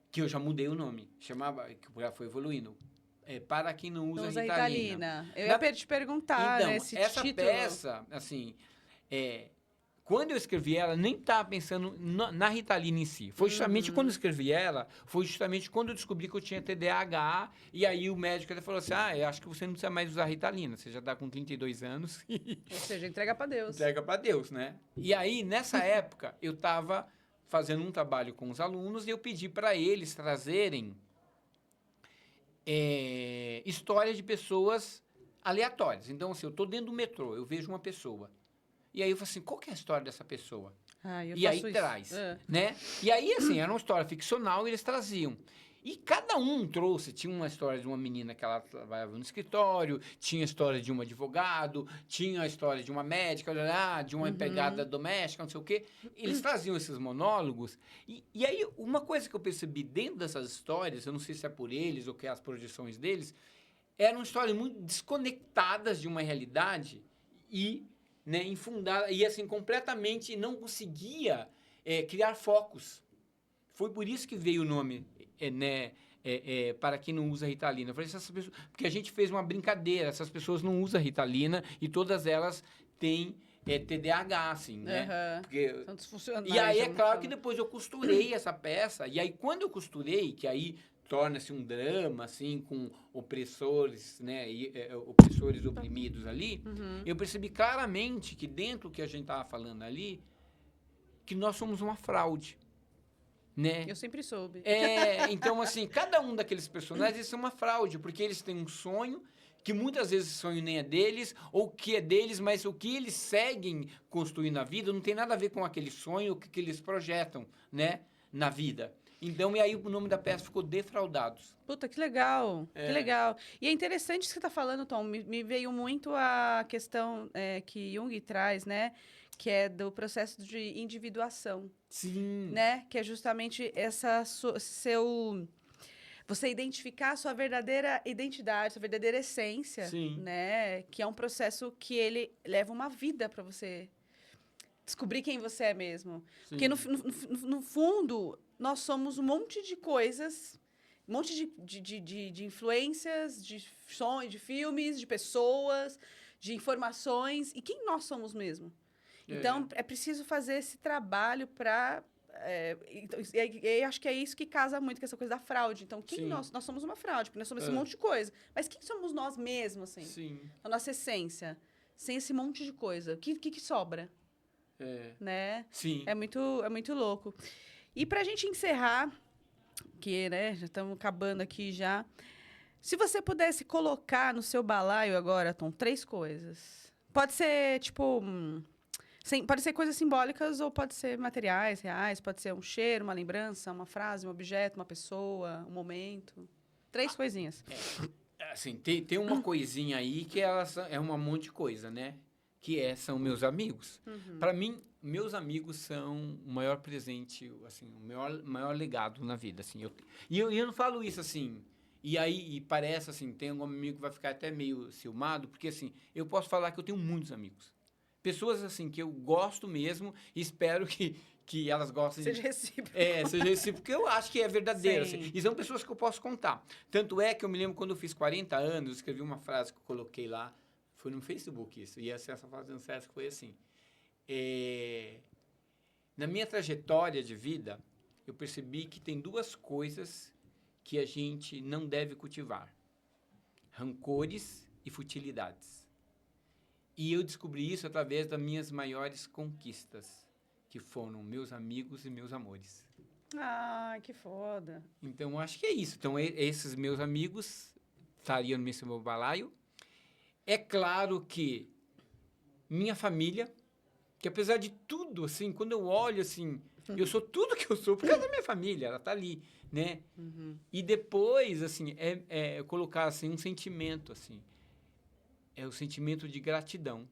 que eu já mudei o nome, chamava, que já foi evoluindo. Para quem não usa Ritalina. Eu ia te perguntar, então, né, esse essa título. peça, assim, quando eu escrevi ela, nem estava pensando na Ritalina em si. Foi justamente quando eu escrevi ela, foi justamente quando eu descobri que eu tinha TDAH, e aí o médico até falou assim, eu acho que você não precisa mais usar Ritalina, você já está com 32 anos. Ou seja, entrega para Deus. Entrega para Deus, né? E aí, nessa época, eu estava fazendo um trabalho com os alunos e eu pedi para eles trazerem histórias de pessoas aleatórias. Então, assim, eu estou dentro do metrô, eu vejo uma pessoa. E aí eu falo assim, qual que é a história dessa pessoa? E aí traz, né? E aí, assim, era uma história ficcional e eles traziam. E cada um trouxe, tinha uma história de uma menina que ela trabalhava no escritório, tinha a história de um advogado, tinha a história de uma médica, de uma empregada doméstica, não sei o quê. Eles traziam esses monólogos. E aí, uma coisa que eu percebi dentro dessas histórias, eu não sei se é por eles ou que é as projeções deles, eram histórias muito desconectadas de uma realidade e, né, infundada, e assim, completamente não conseguia criar focos. Foi por isso que veio o nome, né, para quem não usa Ritalina. Eu falei, essas pessoas, porque a gente fez uma brincadeira, essas pessoas não usam Ritalina e todas elas têm TDAH, assim, né? Porque, e aí, é claro que depois eu costurei essa peça, e aí quando eu costurei, que aí torna-se um drama, assim, com opressores, né, opressores oprimidos ali, eu percebi claramente que dentro do que a gente estava falando ali, que nós somos uma fraude. Né? Eu sempre soube. Então, assim, cada um daqueles personagens é uma fraude, porque eles têm um sonho, que muitas vezes o sonho nem é deles, ou que é deles, mas o que eles seguem construindo na vida não tem nada a ver com aquele sonho, o que eles projetam, né, na vida. Então, e aí o nome da peça ficou Defraudados. Puta, que legal, que legal. E é interessante isso que você está falando, Tom, me veio muito a questão que Jung traz, né, que é do processo de individuação. Sim. Né? Que é justamente você identificar a sua verdadeira identidade, sua verdadeira essência. Sim. Né? Que é um processo que ele leva uma vida para você descobrir quem você é mesmo. Sim. Porque, no fundo, nós somos um monte de coisas, um monte de influências, de sonhos, de filmes, de pessoas, de informações. E quem nós somos mesmo? Então, é preciso fazer esse trabalho para... e acho que é isso que casa muito com essa coisa da fraude. Então, quem nós somos uma fraude, porque nós somos esse monte de coisa. Mas quem somos nós mesmos, assim? Sim. A nossa essência. Sem esse monte de coisa. O que sobra? Né? Sim. É muito louco. E pra gente encerrar, que, né, já estamos acabando aqui já. Se você pudesse colocar no seu balaio agora, Tom, 3 coisas. Pode ser, tipo... pode ser coisas simbólicas ou pode ser materiais, reais. Pode ser um cheiro, uma lembrança, uma frase, um objeto, uma pessoa, um momento. 3 coisinhas. Assim, tem uma coisinha aí que é um monte de coisa, né? São meus amigos. Para mim, meus amigos são o maior presente, assim, o maior legado na vida, assim. Eu não falo isso assim, e parece assim, tem algum amigo que vai ficar até meio ciumado, porque assim, eu posso falar que eu tenho muitos amigos. Pessoas assim que eu gosto mesmo e espero que elas gostem. Seja recíproco. Seja recíproco, porque eu acho que é verdadeiro. Assim, e são pessoas que eu posso contar. Tanto é que eu me lembro quando eu fiz 40 anos, eu escrevi uma frase que eu coloquei lá, foi no Facebook isso, e essa frase no Sesc foi assim. Na minha trajetória de vida, eu percebi que tem 2 coisas que a gente não deve cultivar: rancores e futilidades. E eu descobri isso através das minhas maiores conquistas, que foram meus amigos e meus amores. Ah, que foda. Então, eu acho que é isso. Então, esses meus amigos estariam no meu balaio. É claro que minha família, que apesar de tudo, assim, quando eu olho, assim, eu sou tudo que eu sou por causa da minha família, ela tá ali, né? E depois, assim, colocar, assim, um sentimento, assim, é o sentimento de gratidão.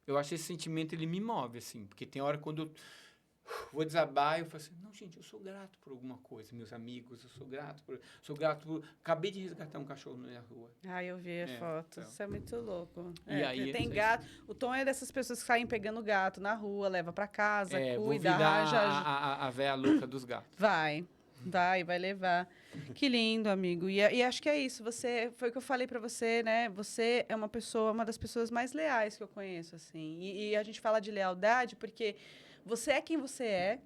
Eu acho que esse sentimento, ele me move, assim, porque tem hora quando eu vou desabar, eu falo assim, não, gente, eu sou grato por alguma coisa, meus amigos, eu sou grato por... Acabei de resgatar um cachorro na rua. Ah, eu vi a foto. Então. Isso é muito louco. E aí, tem gato. O Tom é dessas pessoas que saem pegando gato na rua, leva pra casa, cuida, vou virar a véia louca dos gatos. Vai levar. Que lindo, amigo. E acho que é isso. Foi o que eu falei pra você, né? Você é uma das pessoas mais leais que eu conheço, assim. E a gente fala de lealdade porque você é quem você é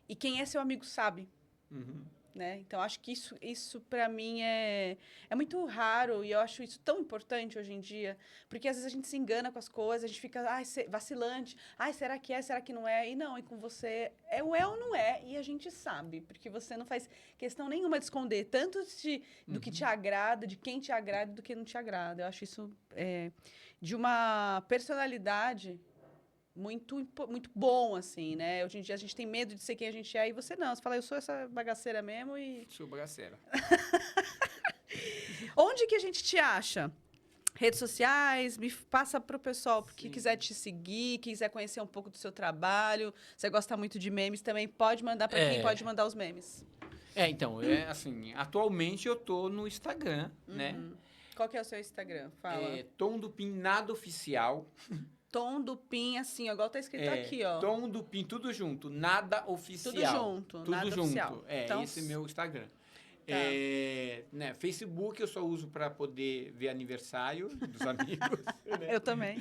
e quem é seu amigo sabe. Né? Então, acho que isso para mim é muito raro e eu acho isso tão importante hoje em dia, porque às vezes a gente se engana com as coisas, a gente fica vacilante, será que é, será que não é? E não, e com você é ou não é, e a gente sabe, porque você não faz questão nenhuma de esconder, tanto do que te agrada, de quem te agrada e do que não te agrada. Eu acho isso de uma personalidade muito bom, assim, né? Hoje em dia a gente tem medo de ser quem a gente é e você não. Você fala, eu sou essa bagaceira mesmo e... Sou bagaceira. Onde que a gente te acha? Redes sociais? Me passa pro pessoal que quiser te seguir, quiser conhecer um pouco do seu trabalho. Você gosta muito de memes também, pode mandar para quem pode mandar os memes. Então, assim, atualmente eu tô no Instagram, né? Qual que é o seu Instagram? Fala. Tom do Pin Nada Oficial. Tom do Pin, assim, igual tá escrito aqui, ó. Tom do Pin, tudo junto, Nada Oficial. Tudo nada junto. Oficial. Então, Esse é meu Instagram. Tá. Né, Facebook eu só uso para poder ver aniversário dos amigos. Né? Eu também.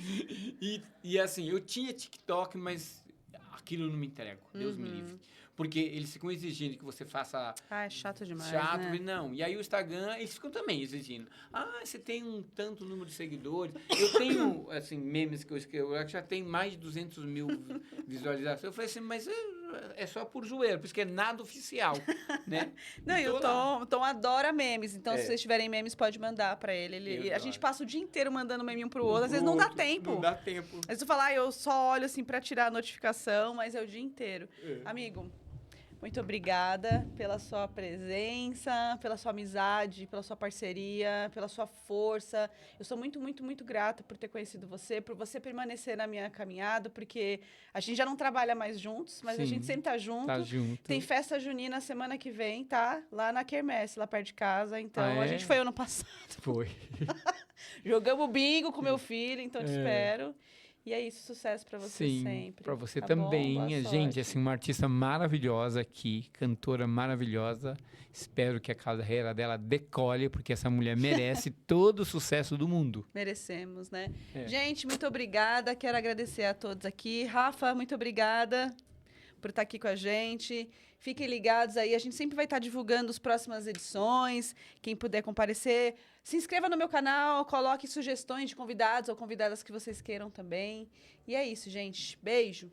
E assim, eu tinha TikTok, mas aquilo não me entrega. Deus me livre. Porque eles ficam exigindo que você faça... É chato demais, né? né? Não. E aí o Instagram, eles ficam também exigindo. Você tem um tanto número de seguidores. Eu tenho, assim, memes que eu escrevo, eu já tem mais de 200 mil visualizações. Eu falei assim, mas é só por zoeira, por isso que é nada oficial, né? Não, e o Tom adora memes. Então, se vocês tiverem memes, pode mandar pra ele. A gente passa o dia inteiro mandando meme um pro outro. Às vezes não dá tempo. Não dá tempo. Às vezes eu falo, eu só olho assim pra tirar a notificação, mas é o dia inteiro. Amigo, muito obrigada pela sua presença, pela sua amizade, pela sua parceria, pela sua força. Eu sou muito, muito, muito grata por ter conhecido você, por você permanecer na minha caminhada, porque a gente já não trabalha mais juntos, mas a gente sempre tá junto. Tem festa junina semana que vem, tá? Lá na Quermesse, lá perto de casa. Então, a gente foi ano passado. Foi. Jogamos bingo com meu filho, então te espero. E é isso, sucesso para você Sim, sempre. para você Tá também. bom? Boa Gente, sorte. assim, uma artista maravilhosa aqui, cantora maravilhosa. Espero que a carreira dela decole, porque essa mulher merece todo o sucesso do mundo. Merecemos, né? É. Gente, muito obrigada. Quero agradecer a todos aqui. Rafa, muito obrigada por estar aqui com a gente. Fiquem ligados aí, a gente sempre vai estar divulgando as próximas edições. Quem puder comparecer, se inscreva no meu canal, coloque sugestões de convidados ou convidadas que vocês queiram também. E é isso, gente. Beijo.